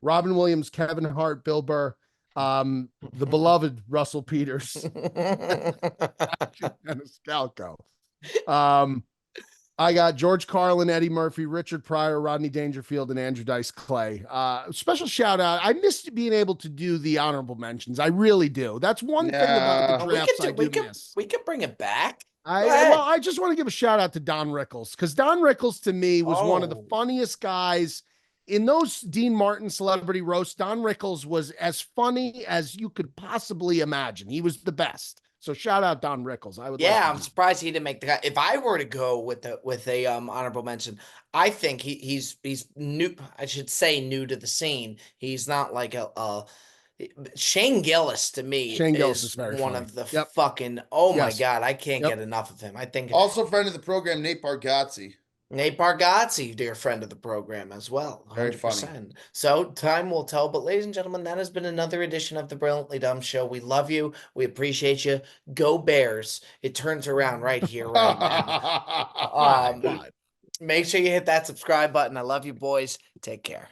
Robin Williams, Kevin Hart, Bill Burr, the beloved Russell Peters, and Scalco. I got George Carlin, Eddie Murphy, Richard Pryor, Rodney Dangerfield, and Andrew Dice Clay. Special shout out. I missed being able to do the honorable mentions. I really do. That's one thing about the drafts I do miss. We could bring it back. I just want to give a shout out to Don Rickles, because Don Rickles to me was one of the funniest guys in those Dean Martin celebrity roasts. Don Rickles was as funny as you could possibly imagine. He was the best. So shout out Don Rickles. I'm surprised he didn't make the cut. If I were to go with a honorable mention, I think he's new. I should say new to the scene. He's not like a Shane Gillis to me. Shane Gillis is very one funny. of the fucking my God, I can't Yep. get enough of him. I think also friend of the program, Nate Bargatze. Nate Bargatze, dear friend of the program as well. 100%. Very funny. So time will tell. But ladies and gentlemen, that has been another edition of the Brilliantly Dumb Show. We love you. We appreciate you. Go Bears. It turns around right here, right now. Make sure you hit that subscribe button. I love you, boys. Take care.